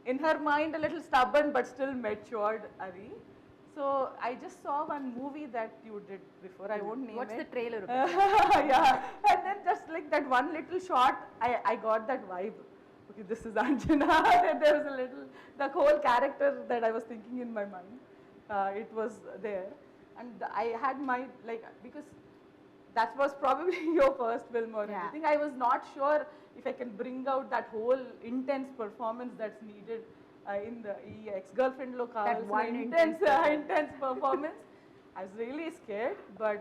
in her mind a little stubborn but still matured. Ari. So I just saw one movie that you did before. I won't name What's it. the trailer of Yeah, and then just like that one little shot, I got that vibe. Okay, this is Anjana. There was a little, the whole character that I was thinking in my mind, it was there, and I had my because that was probably your first film or anything. I was not sure if I can bring out that whole intense performance that's needed in the ex-girlfriend lo one intense performance. I was really scared, but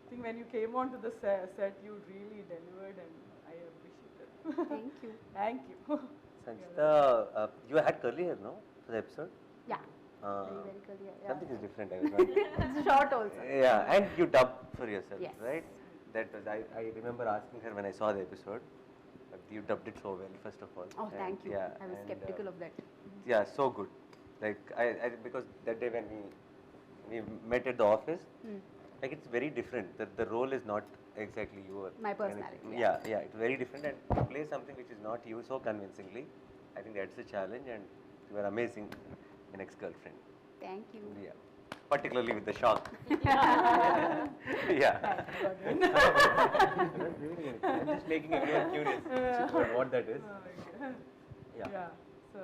I think when you came onto the set, you really delivered, and I appreciate it. Thank you. Thank you. Sanchita, you had curly hair, no, for the episode? Yeah. Very clear. Yeah. Something is different. I was not. It's short also. Yeah, and you dubbed for yourself, Yes. right? That was I remember asking her when I saw the episode. You dubbed it so well, first of all. Oh, And thank you. Yeah, I was skeptical of that. Yeah, so good. Like I because that day when we met at the office, like it's very different. The role is not exactly your My personality, Yeah, it's very different, and to play something which is not you so convincingly, I think that's a challenge, and you are amazing in ex-girlfriend. Thank you. Yeah, particularly with the shock. Yeah. I'm just making everyone curious about what that is. Yeah. So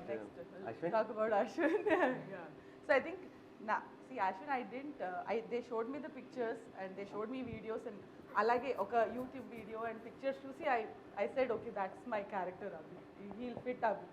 Next, Ashwin? talk about Ashwin. Yeah. So I think see Ashwin, I didn't. They showed me the pictures and they showed me videos and alage oka YouTube video and pictures chusi I said okay, that's my character Abhi. He'll fit Abhi.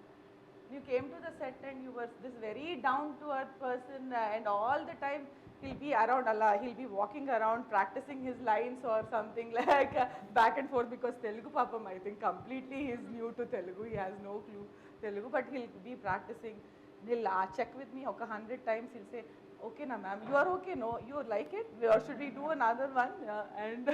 You came to the set and you were this very down to earth person and all the time he'll be around Allah, he'll be walking around practicing his lines or something like back and forth because Telugu papam I think completely he's new to Telugu, he has no clue Telugu, but he'll be practicing. He'll check with me 100 times, he'll say okay na ma'am, you are okay, no you like it or should we do another one, and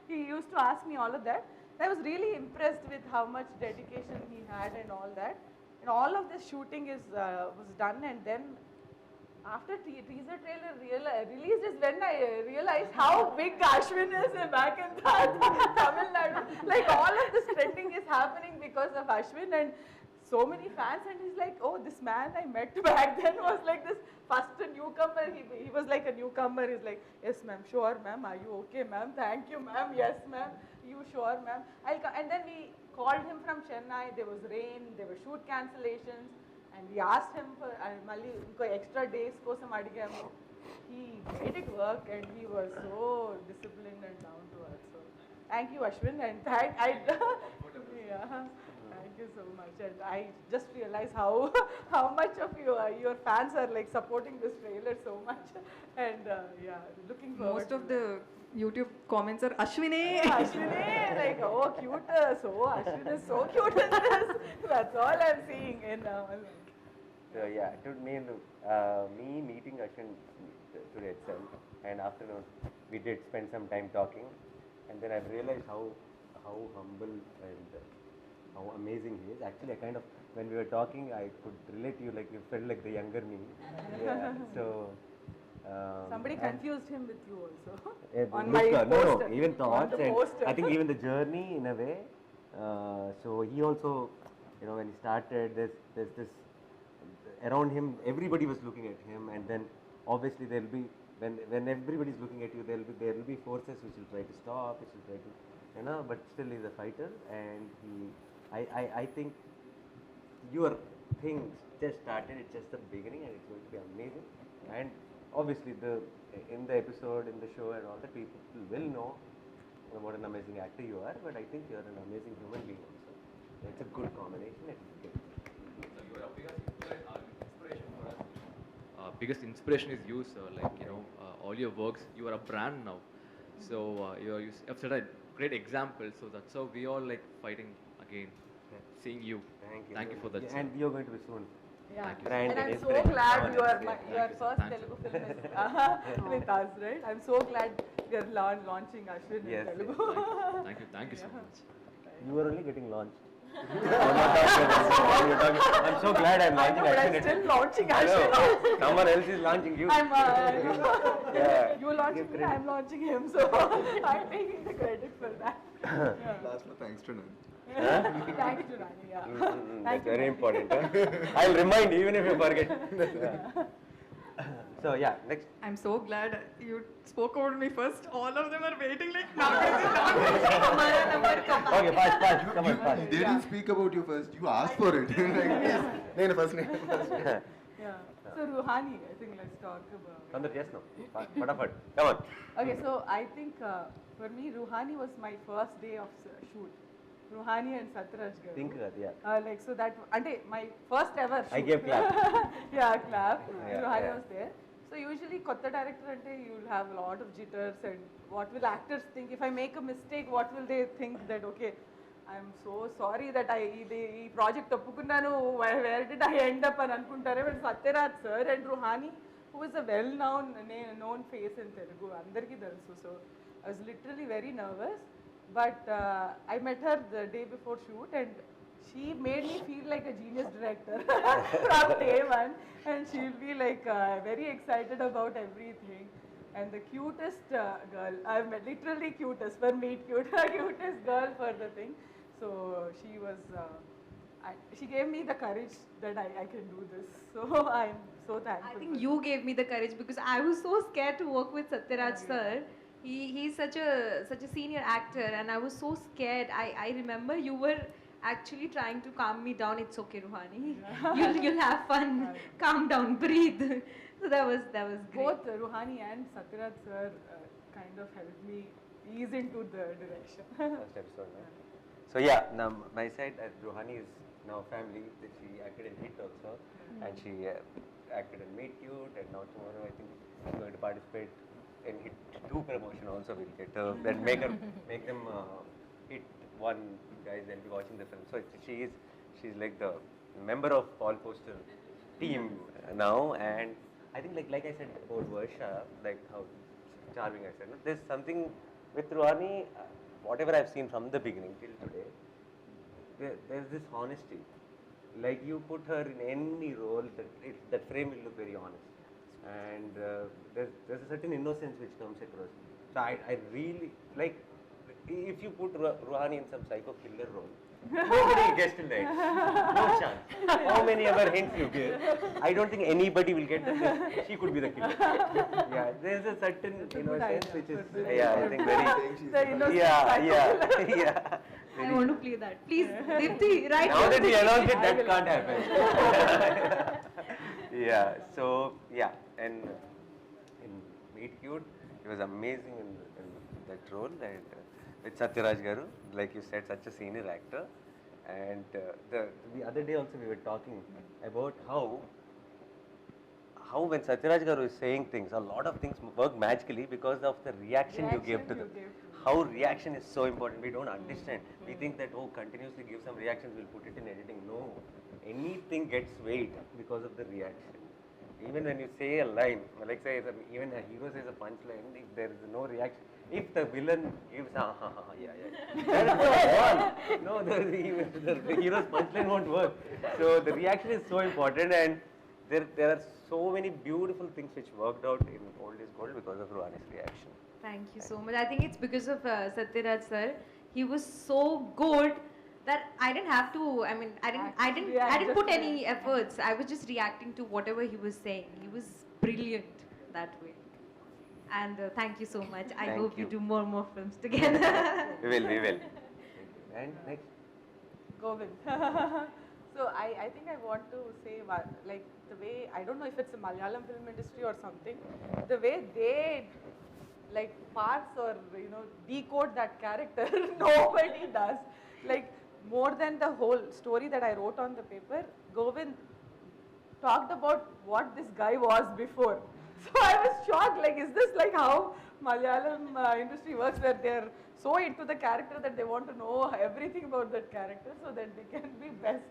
he used to ask me all of that. I was really impressed with how much dedication he had and all that. And all of this shooting was done, and then after teaser trailer released is when I realized how big Ashwin is back in Tamil Nadu. Like all of this trending is happening because of Ashwin and so many fans, and he's like, oh, this man I met back then was like this first newcomer. He was like a newcomer. He's like, yes ma'am, sure ma'am, are you okay ma'am, thank you ma'am, yes ma'am, you sure ma'am, I'll come. And then we called him from Chennai, there was rain, there were shoot cancellations, and we asked him for malli inko extra days kosam adigamu. He made it work and he was so disciplined and down to earth. So thank you Ashwin, and yeah, thank you so much. And I just realized how much of your fans are like supporting this trailer so much, and yeah, looking forward. Most of the YouTube comments are Ashwine. Ashwini, like oh cute, so Ashwin is so cute in this. That's all I'm seeing in So yeah, to me meeting Ashwin today itself, and afternoon we did spend some time talking, and then I've realized how humble and how amazing he is. Actually, I kind of, when we were talking, I could relate to you, like you felt like the younger me. Yeah. So. Somebody confused him with you also. On my poster. No, even thoughts and poster. I think even the journey in a way. So he also, when he started, there's this around him. Everybody was looking at him, and then obviously there'll be when everybody's looking at you, there will be forces which will try to stop, which will try to, but still he's a fighter, and I think your thing just started. It's just the beginning, and it's going to be amazing. And obviously, in the episode, in the show, and all that, people will know what an amazing actor you are. But I think you are an amazing human being also. It's a good combination. It's good. So you are biggest inspiration for us. Biggest inspiration is you, sir. Like all your works, you are a brand now. So you have set a great example. So that's how we all like fighting again, seeing you. Thank you for that. And you're going to be soon. Yeah. Brand And I'm so inspiration. glad your Thank you, first sir. Telugu film is with us, right? I'm so glad we are launching Ashwin Yes, in Telugu. Thank you so much. You are only getting launched. I'm so glad I'm launching But I'm Ashwin. still launching I know. Ashwin. Someone else is launching you. I'm Yeah. you launching me, I'm launching him, so I'm taking the credit for that. Last one, thanks to Nani. Thanks to Nani, yeah. That's very important. I'll remind even if you forget. So yeah, next. I'm so glad you spoke about me first. All of them are waiting like now. Okay, fast. Come on, fast. They didn't speak about you first. You asked for it. Like, first. Yeah. So Rohini, I think let's talk about. Sandra, yes, no. Fatafat. Come on. Okay, so I think for me, Rohini was my first day of shoot. Rohini and Satraj garu. Think that, yeah. Like so that, ante my first ever shoot. I gave clap. Yeah, clap. Yeah, Rohini yeah. was there. So usually, kotta director ante you'll have a lot of jitters and what will actors think? If I make a mistake, what will they think that okay? I'm so sorry that I the project oppukunnanu. Where did I end up? And anukuntare. But Satyaraj sir and Rohini, who is a well-known face in Telugu, andarki telusu. So I was literally very nervous. But I met her the day before shoot, and she made me feel like a genius director from day one. And she'll be like very excited about everything. and the cutest girl, I'm literally cutest, for meet cute, cutest girl for the thing. So she was, she gave me the courage that I can do this. So I'm so thankful. I think you gave me the courage because I was so scared to work with Satyaraj sir. He's such a senior actor, and I was so scared. I remember you were actually trying to calm me down. It's okay, Rohini. You'll have fun. Calm down, breathe. So that was great. Both Rohini and Satyaraj sir kind of helped me ease into the direction. First episode, no? So yeah, now my side, Rohini is now family. She acted in Hit also, and she acted in Meet Cute, and now tomorrow I think she's going to participate in Hit 2 promotion also. We'll get her, then make them Hit 1 guys. They'll be watching the film. So she's like the member of Paul Poster team now, and I think like I said about Varsha, like how charming I said. No? There's something with Rohini, whatever I've seen from the beginning till today, there's this honesty. Like you put her in any role, that frame will look very honest, and there's a certain innocence which comes across. So I really like, if you put Rohini in some psycho killer role, nobody will guess till the end. No chance. How many ever hints you give, I don't think anybody will get that she could be the killer. Yeah, there's a certain innocence which is, I think very, yeah. I want to play that. Please, Deepthi, right now that we announced it, that can't happen. Yeah, so yeah, and in Meet Cute, he was amazing in that role, and with Satyaraj Garu, like you said, such a senior actor. And the other day also we were talking about how when Satyaraj Garu is saying things, a lot of things work magically because of the reaction you give to them. How reaction is so important. We don't understand. We think that, continuously give some reactions, we'll put it in editing. No. Anything gets weight because of the reaction. Even when you say a line, like say, even a hero says a punchline, if there is no reaction, if the villain gives, yeah. That is not one. No, the hero's punchline won't work. So the reaction is so important, and there are so many beautiful things which worked out in Old is Gold because of Rohini's reaction. Thank you so much. I think it's because of Satyaraj sir. He was so good that I didn't have to. I mean, I didn't put any efforts. I was just reacting to whatever he was saying. He was brilliant that way. And thank you so much. I hope you do more films together. We will. And next, Govind. So I think I want to say, like, the way, I don't know if it's a Malayalam film industry or something, the way they like parse or decode that character, nobody does. Like, more than the whole story that I wrote on the paper, Govind talked about what this guy was before. So I was shocked, like, is this like how Malayalam industry works, where they're so into the character that they want to know everything about that character so that they can be best.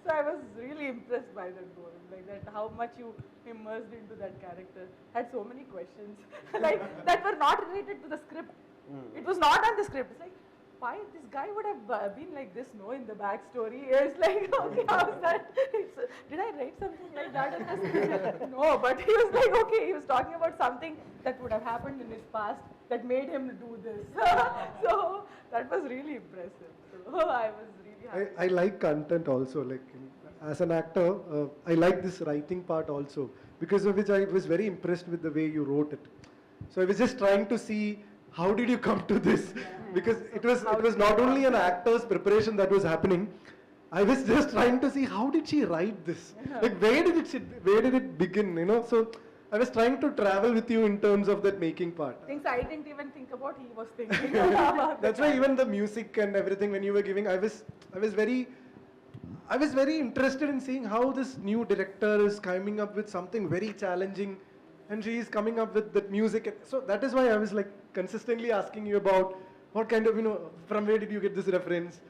So I was really impressed by that Govind, like that how much you immersed into that character. Had so many questions, like that were not related to the script. It was not on the script. It's like, why this guy would have been like this, in the backstory. It's like, okay, how's that? Did I write something like that in the script? No, but he was like, okay, he was talking about something that would have happened in his past that made him do this. So that was really impressive. So I was really happy. I like content also, like as an actor, I like this writing part also, because of which I was very impressed with the way you wrote it. So I was just trying to see, how did you come to this? Because it was not only an actor's preparation that was happening. I was just trying to see, how did she write this? Like, where did it begin? So I was trying to travel with you in terms of that making part. Things I didn't even think about, he was thinking. That's why even the music and everything when you were giving, I was very interested in seeing how this new director is coming up with something very challenging, and she is coming up with that music. So that is why I was like consistently asking you about what kind of, from where did you get this reference?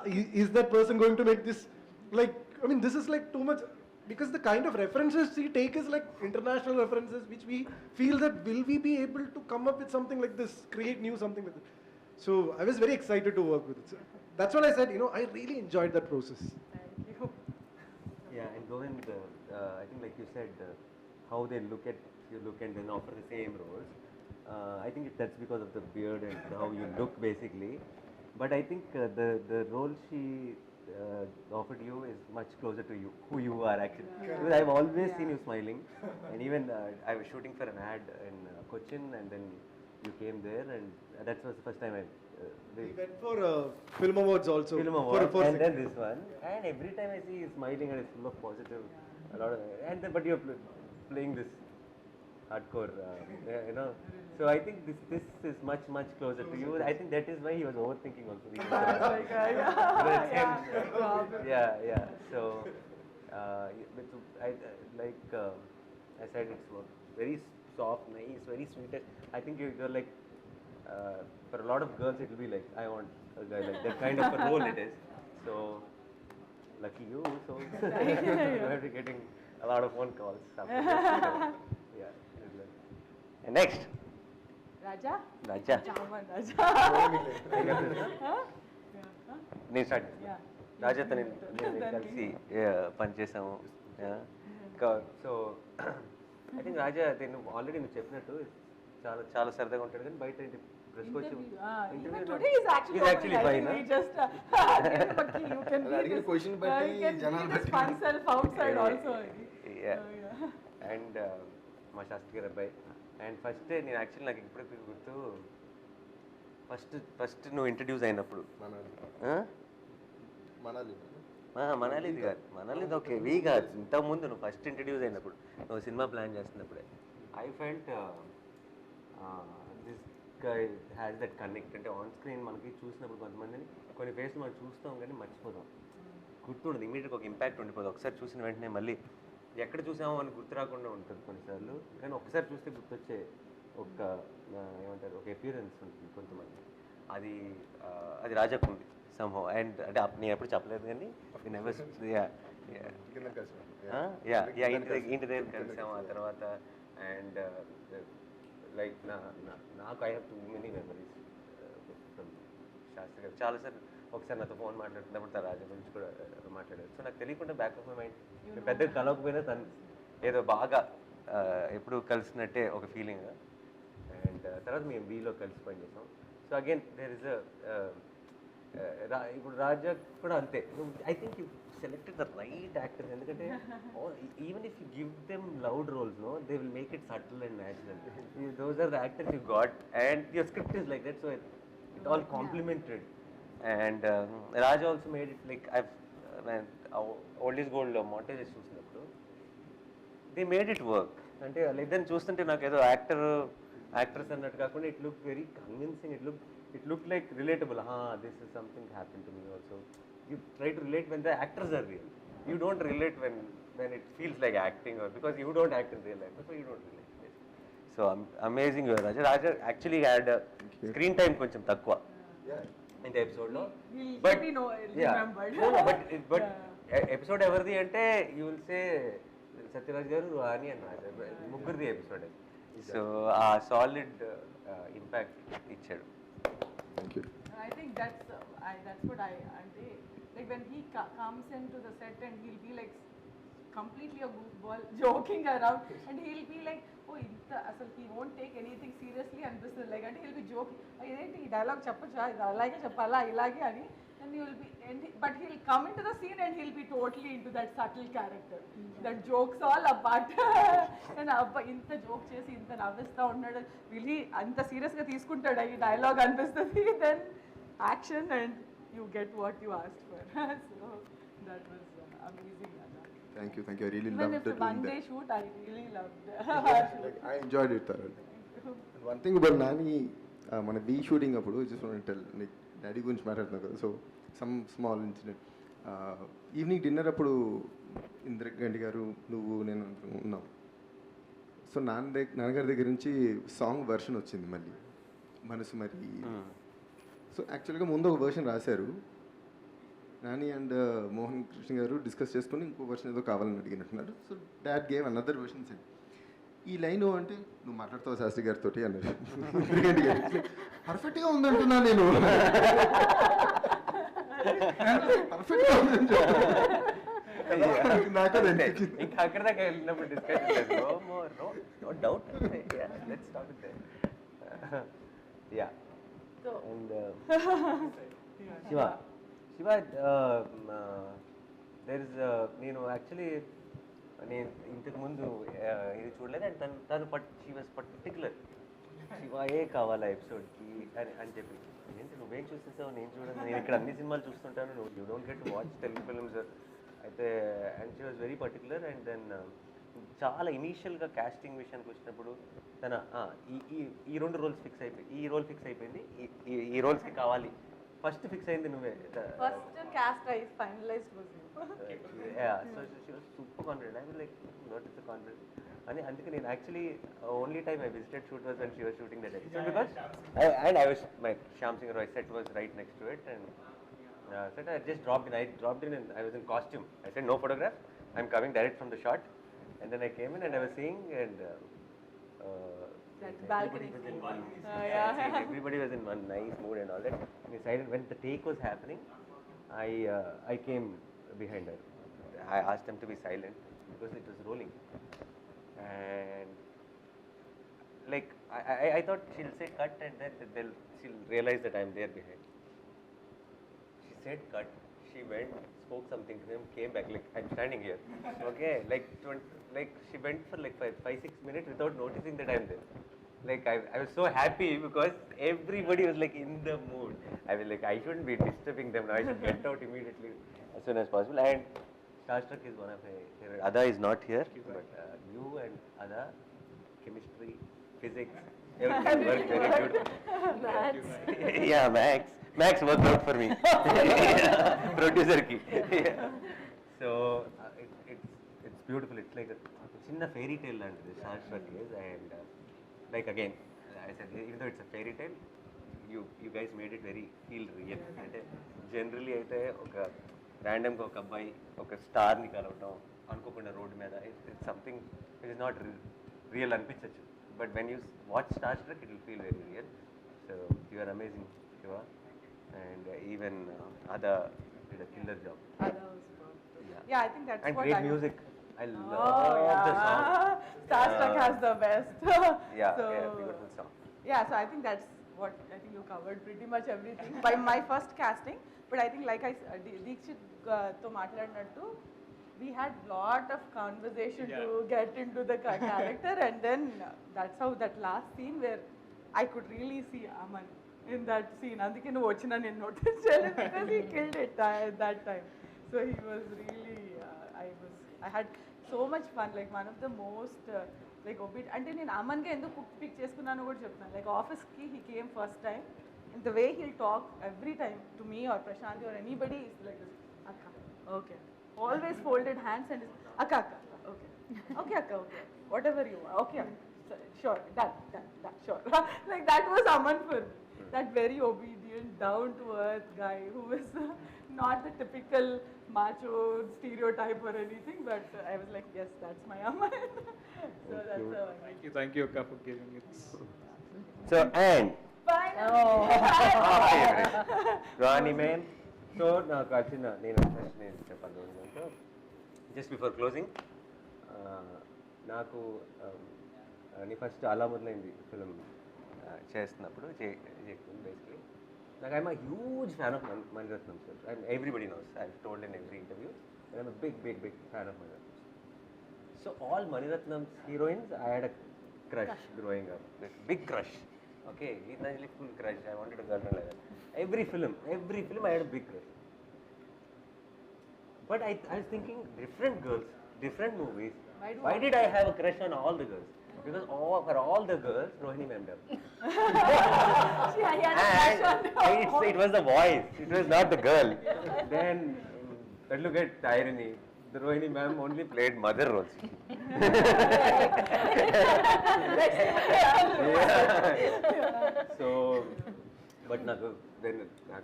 Is that person going to make this, like, I mean, this is like too much, because the kind of references she takes is like international references, which we feel that will we be able to come up with something like this, create new something with it. So I was very excited to work with it. So that's what I said, I really enjoyed that process. Thank you. yeah, and Govind, I think like you said, how they look at you look and then offer the same roles. I think that's because of the beard and how you look basically. But I think the role she offered you is much closer to you, who you are actually. Because I've always seen you smiling, and even I was shooting for an ad in Cochin, and then you came there, and that was the first time We went for film awards also. Film award, and then this one, and every time I see you smiling and it's full of positive, a lot of, and then but you're playing this hardcore, So I think this is much closer to you. I think that is why he was overthinking also. Yeah. So I said, it's very soft, nice, very sweet. I think you're like, for a lot of girls it will be like, I want a guy like that kind of a role it is. So lucky you. So you have to getting a lot of phone calls after this. And next. Raja? Chaman Raja. నేను start చేస్తాను. రాజాతో నేను కలిసి పనిచేసాము. So I think రాజా నేను already నువ్వు చెప్పినట్టు చాలా సరదాగా ఉంటాడు, కానీ బయట ప్రెస్కి వచ్చి యాక్చువల్లీ ఫైన్. అండ్ మా శాస్త్రి గారు అబ్బాయి. అండ్ ఫస్ట్ నేను యాక్చువల్లీ నాకు ఇప్పుడు గుర్తు, ఫస్ట్ నువ్వు ఇంట్రడ్యూస్ అయినప్పుడు మనాలిది కాదు, మనాలిది ఓకే వీ కాదు, ఇంతకుముందు నువ్వు ఫస్ట్ ఇంట్రడ్యూస్ అయినప్పుడు నువ్వు సినిమా ప్లాన్ చేస్తున్నప్పుడే I felt this guy has that connect. అంటే ఆన్ స్క్రీన్ మనకి చూసినప్పుడు కొంతమందిని కొన్ని ఫేస్లు మనం చూస్తాం కానీ మర్చిపోతాం, గుర్తుండదు, ఇమీడియట్గా ఒక ఇంపాక్ట్ ఉండిపోదు. ఒకసారి చూసిన వెంటనే మళ్ళీ ఎక్కడ చూసామో అని గుర్తు రాకుండా ఉంటుంది కొన్నిసార్లు, కానీ ఒకసారి చూస్తే గుర్తొచ్చే ఒక ఏమంటారు ఒక అపియరెన్స్ ఉంటుంది కొంతమంది. అది రాజాకు ఉంది somehow. అండ్ అంటే నేను ఎప్పుడు చెప్పలేదు కానీ ఇంటి దగ్గర కలిసాము ఆ తర్వాత. అండ్ లైక్ నాకు I have too many memories from Shastri గారు. చాలాసార్లు ఒకసారి నాతో ఫోన్ మాట్లాడుతున్నప్పుడు తన రాజా గురించి కూడా మాట్లాడారు. సో నాకు తెలియకుండా బ్యాక్ ఆఫ్ మై మైండ్ పెద్దగా కలవకపోయినా తను ఏదో బాగా ఎప్పుడు కలిసినట్టే ఒక ఫీలింగ్. అండ్ తర్వాత మేము బీలో కలిసి పనిచేసాం. సో అగైన్ దేర్ ఇస్ ఇప్పుడు రాజా కూడా అంతే. I think you selected the right actors, ఎందుకంటే even if you give them loud roles no they will make it subtle and natural. Those are the actors you got and your script is like that, so it all complemented. And Raj also made it like Old is Gold montages చూసినప్పుడు they made it work. అంటే ఇద్దరిని చూస్తుంటే నాకు ఏదో actors అన్నట్టు కాకుండా it look very convincing, it look like relatable. This is something happen to me also. You try to relate when the actors are real. You don't relate when it feels like acting or because you don't act in real life, so you don't relate. So amazing Raja actually had screen time కొంచెం తక్కువ in the episode lo, but episode everdi ante you will say Satyaraj garu, Rohini and Raja muggurdi episode. So solid impact ichadu. Thank you. I think that's what I ante like when he comes into the set and he'll be like completely a goofball joking around and he'll be like oh inta asal he won't take anything seriously and this is like and he'll be joking identi ee dialogue cheppacha idu alage cheppala ilage ani and he will be but he'll come into the scene and he'll be totally into that subtle character that jokes all apart and abba inta joke chesi inta navista unnadu really anta serious ga teeskuntada ee dialogue anpistadi then action and you get what you asked for. So that was amazing. Thank you. I really Even loved if it. One day shoot, I really loved it. Like, I enjoyed it thoroughly. And one thing about Nani, మన be shooting అప్పుడు just want tell like daddy గురించి మాట్లాడుతున్నాం కదా, so some small incident. Evening dinner అప్పుడు ఇంద్రగంటి గారు నువ్వు నేను ఉన్నాం. సో నాన్నగారి దగ్గర నుంచి సాంగ్ వర్షన్ వచ్చింది మళ్ళీ మనసు మరి. సో యాక్చువల్గా ముందు ఒక వర్షన్ రాశారు, నాని అండ్ మోహన్ కృష్ణ గారు డిస్కస్ చేసుకుని ఇంకో వర్షన్ ఏదో కావాలని అడిగినట్టున్నారు. So dad gave another version set. ఈ లైన్ అంటే నువ్వు మాట్లాడతావు శాస్త్రి గారితో అన్నారు. పర్ఫెక్ట్గా ఉందంటున్నా నేను, పర్ఫెక్ట్గా ఉందని నాకు అంతే. ఇంకా అక్కడ దాకా వెళ్ళినప్పుడు డిస్కషన్ లేదు. No doubt. Let's start with yeah. And Shiva there is నేను యాక్చువల్లీ నేను ఇంతకు ముందు ఇది చూడలేదు. అండ్ తను షీ వాజ్ పర్టికులర్, శివాయే కావాలా ఎపిసోడ్కి అని చెప్పి. ఏంటి నువ్వేం చూసేసావు, నేను చూడను, నేను ఇక్కడ అన్ని సినిమాలు చూస్తుంటాను, నువ్వు you don't get to watch Telugu films అయితే. And she was very particular. And then చాలా ఇనీషియల్గా కాస్టింగ్ విషయానికి వచ్చినప్పుడు తన ఈ రెండు రోల్స్ ఫిక్స్ అయిపోయి, ఈ రోల్ ఫిక్స్ అయిపోయింది, ఈ రోల్స్కి కావాలి, ఫస్ట్ ఫిక్స్ అయింది నువ్వే. First cast I finalized was you. Yeah, so she was super confident. I was like, what is the confidence? And అందుకే నేను actually only time I visited shoot was when she was shooting that episode because I was my Shyam Singh Roy set was right next to it, and said I just dropped in and I was in costume. I said no photograph, I'm coming direct from the shot. And then I came in and I was seeing, and That balcony. Everybody was in one nice mood and all that. And decided when the take was happening, I came behind her. I asked them to be silent because it was rolling. And like I thought she'll say cut, and then she'll realize that I'm there behind. She said cut. She went, spoke something to him, came back, like I'm standing here. Okay, like she went for like 5-6 minutes without noticing that I'm there. Like I was so happy because everybody was like in the mood. I was like, I shouldn't be disturbing them now. I should get out immediately as soon as possible. And Starstruck is one of my favorite. Adah is not here, but you and Adah, chemistry, physics, everything worked very good. Yeah, Max worked out for me. Producer ki. Yeah. So it's beautiful. It's like a chinna fairy tale and this Starstruck is, and like again, I said, even though it's a fairy tale, you guys made it very feel real. అంటే generally అయితే ఒక ర్యాండమ్గా ఒక అబ్బాయి ఒక స్టార్ని కలవటం అనుకోకుండా road మీద, it's something it is not real అనిపించవచ్చు. But when you watch Starstruck, it will feel very real. So you are amazing, Shiva. And even Adah did a killer job. Adah was perfect. Yeah, I think that's and what great music. I love the song. Starstruck has the best. Yeah, beautiful song. Yeah, so I think that's what I think you covered pretty much everything by my first casting. But I think like Deekshit to maatladinattu, we had lot of conversation to get into the character, and then that's how that last scene where I could really see Aman in that scene. Andike nu ochina nenu notice cheyaledu because he killed it at that time. So he was really I had so much fun. Like one of the most like obedient. Ante nenu Aman ga enduku pick cheskunnanu kuda cheptanu. Like office ki he came first time, and the way he'll talk every time to me or Prashanthi or anybody is like this. Akka, okay. Always folded hands and akka, okay. Okay, akka, okay. Whatever you want. Okay, sure, done, sure. Like that was Aman for me. That very obedient, down to earth guy who was not the typical macho stereotype or anything, but I was like, yes, that's my Aman. So that's Thank you Akka for giving it. So and Rohini ma'am, so నాకు వచ్చిన నేను చెప్పాలి just before closing, నాకు నీ first అలా మొదలైంది film చేస్తున్నప్పుడు basically నాకు I'm a huge fan of Maniratnam sir. And everybody knows, I told in every interview I'm a big fan of Maniratnam. So all Maniratnam's heroines I had a crush growing up, big crush. Okay, Geetanjali full crush. I wanted a girlfriend like that. Every film I had a big crush. But I was thinking, different girls, different movies. Why did I have a crush on all the girls? Because for all the girls, Rohini ma'am did. And it was the voice. It was not the girl. Then look at the irony. The Rohini ma'am only played mother roles. So, but నాకు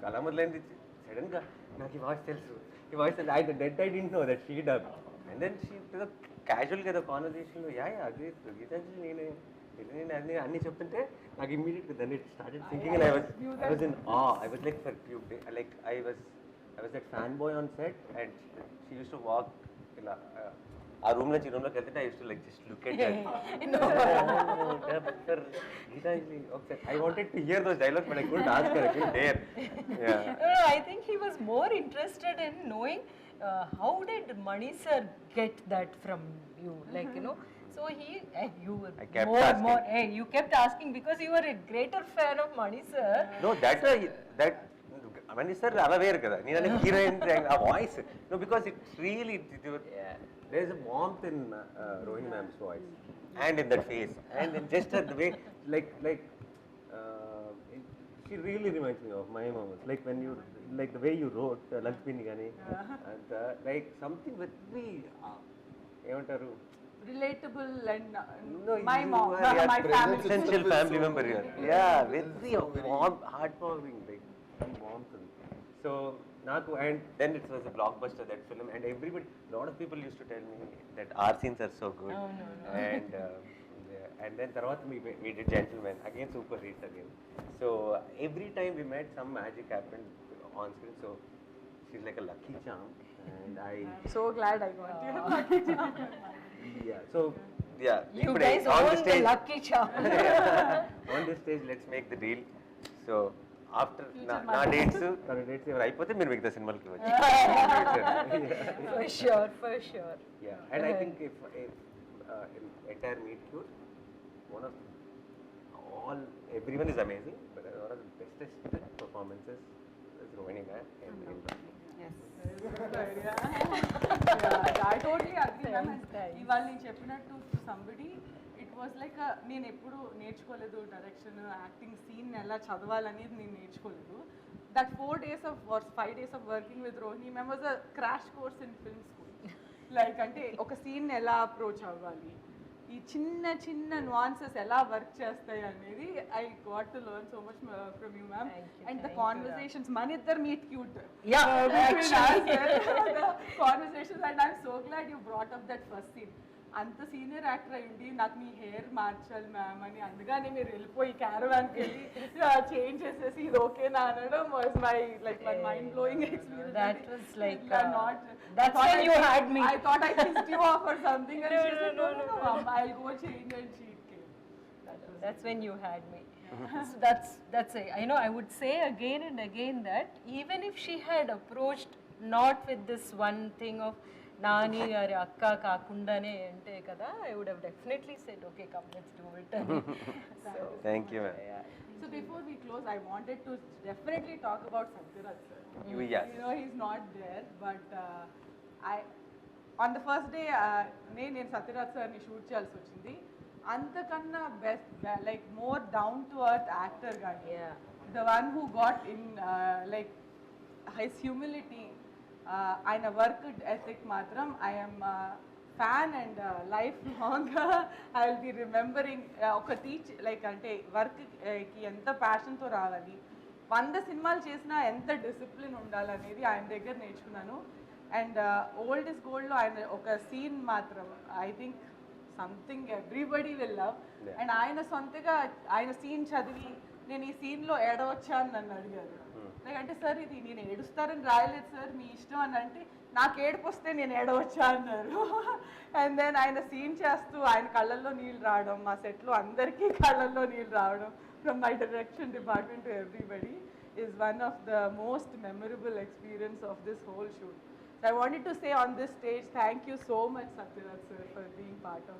అలా మొదలైంది సడన్గా నాకు ఈ voice తెలుసు, ఈ voice I didn't know that she dubbed. And then she క్యాజువల్గా ఏదో కాన్వర్జేషన్లో అది గీతాంజలి నేనే అది అన్నీ చెప్తుంటే నాకు ఇమ్మీడియట్గా then it started thinking and I was in awe. I was like for few days, like I was that fanboy on set, and she used to walk ఇలా ఆ రూమ్ నుంచి ఈ రూమ్లోకి వెళ్తుంటే I used to like just look at sir Geetha ఒకసారి I wanted to hear those dialogues but I couldn't ask her, I couldn't dare. I think he was more interested in knowing how did Mani sir get that from you, like you know. So you were I kept asking. you kept asking because you were a greater fan of Mani sir. No, that Mani sir అలా వేరు కదా, నేను అనే heroine ఆ voice. No, because it's really there is a warmth in Rohini ma'am's voice and in that face and in just the way she really reminds me of my mom. Like when you the way you wrote Lakshmi Gani and like something with me ఏమంటారు Relatable and No, my you mom, are my family. essential family member here. Yeah, very warm, heartwarming, like warmth. So, and then it was a blockbuster, that film, and everybody, a lot of people used to tell me that our scenes are so good. Oh, no. And then tarvata we did Gentleman, again super hits again. So every time we met, some magic happened on screen. So she's like a lucky charm, and So glad I got you. Lucky charm. Yeah. So yeah. You guys on own the lucky charm. On this stage, let's make the deal. So after నా dates తన dates ఎవరు అయిపోతే మీరు మిగతా సినిమాలకి వచ్చి. For sure. Yeah, and I think if in entire meet cute, everyone is amazing, but one of the bestest performances is Rohini ma'am in Yes. Yeah, I totally agree, ma'am. ఇవాళ నేను చెప్పినట్టు to somebody, it was like నేను ఎప్పుడు నేర్చుకోలేదు direction, acting, scene ఎలా చదవాలనేది నేను నేర్చుకోలేదు. That 4 days of or 5 days of working with Rohini ma'am was a crash course in film school. Like అంటే ఒక సీన్ ఎలా అప్రోచ్ అవ్వాలి, ఈ చిన్న చిన్న nuances ఎలా వర్క్ చేస్తాయి అనేది I got to learn so much from you, ma'am. And the conversations, మన ఇద్దరు meet cute. Yeah, actually. The conversations, and I'm so glad you brought up that first scene. అంత సీనియర్ యాక్టర్ అయ్యింది, నాకు మీ hair మార్చాలి ma'am అని, అందుకని మీరు వెళ్ళిపోయి క్యారవాన్కి వెళ్ళి చేంజ్ చేసేసి ఇది ఓకేనా అనడం was my like my mind blowing experience. That was like that's when you had me. I thought I kissed you off or something, and she said no, mom, I'll go change, and she came. That's when you had me. So that's it. I know I would say again and again that even if she had approached not with this one thing of Nani గారి అక్క కాకుండానే అంటే కదా, I would have definitely said okay, come, let's do it. So thank you, ma'am. So before we close, I wanted to definitely talk about Satyaraj sir. Yes. You know he's not there, but on the first day నేను Satyaraj sir ని shoot చేయాల్సి వచ్చింది. అంతకన్నా best like more down to earth actor గాని, the one who got in like his humility, ఆయన work ethic మాత్రం I'm fan and life long I will be remembering. ఒక like అంటే వర్క్కి ఎంత ప్యాషన్తో రావాలి, 100 సినిమాలు చేసినా ఎంత డిసిప్లిన్ ఉండాలనేది ఆయన దగ్గర నేర్చుకున్నాను. అండ్ ఓల్డ్ ఇస్ గోల్డ్లో ఆయన ఒక సీన్ మాత్రం I think something everybody will love. And ఆయన సొంతగా ఆయన సీన్ చదివి నేను ఈ సీన్లో ఏడవచ్చా అని నన్ను అడిగారు. లైక్ అంటే సార్ ఇది నేను ఏడుస్తారని రాయలేదు సార్, మీ ఇష్టం అని అంటే నాకు ఏడుపు వస్తే నేను ఏడవచ్చా అన్నారు. అండ్ దెన్ ఆయన సీన్ చేస్తూ ఆయన కళ్ళల్లో నీళ్ళు రావడం, మా సెట్లో అందరికీ కళ్ళల్లో నీళ్ళు రావడం, from my direction department to everybody, is one of the most memorable experience of this whole shoot. So I wanted to say on this stage, thank you so much Satyaraj sir for being part of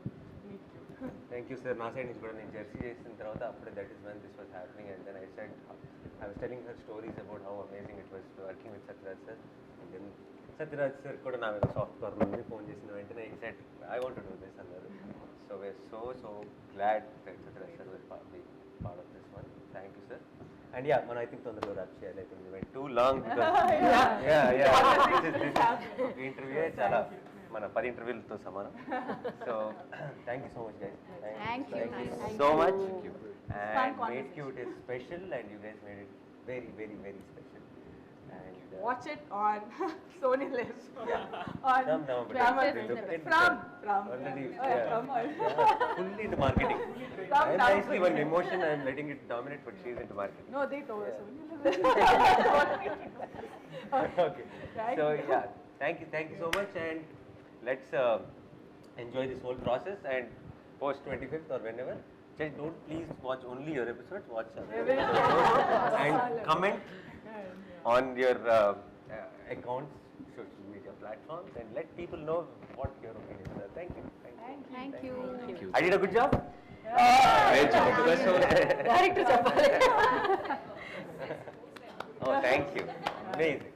Meet Cute. Thank you sir. నా side నుంచి కూడా నేను Jersey చేసిన తర్వాత అప్పుడే that is when this was happening, and then I was telling her stories about how amazing it was working with Satyaraj sir. And then Satyaraj sir కూడా నా మీద సాఫ్ట్ కార్నర్ నుండి ఫోన్ చేసిన వెంటనే he said I want to do this అన్నారు. So we're so glad that Satyaraj sir will be part of this one. Thank you sir. And yeah, I think తొందరలో rap చేయాలి. I think we went too long because this interview చాలా మన 10 ఇంటర్వ్యూలతో సమానం. So thank you so much guys. Thank you so much. And Meet Cute is special, and you guys made it very special. And watch it on Sony Live. Yeah. On from already fully into marketing. From I'm nicely one emotion, I'm letting it dominate, but she's into marketing. No, they told us Sony Live. Okay. So yeah, thank you so much. And let's enjoy this whole process, and post 25th or whenever, just don't please watch only your episodes, watch other episodes and comment on your accounts, social media platforms, and let people know what your opinions are. Thank you. Thank you. Thank you. I did a good job. Great job. Best of luck. Direct చెప్పాలి. Oh, thank you. Amazing.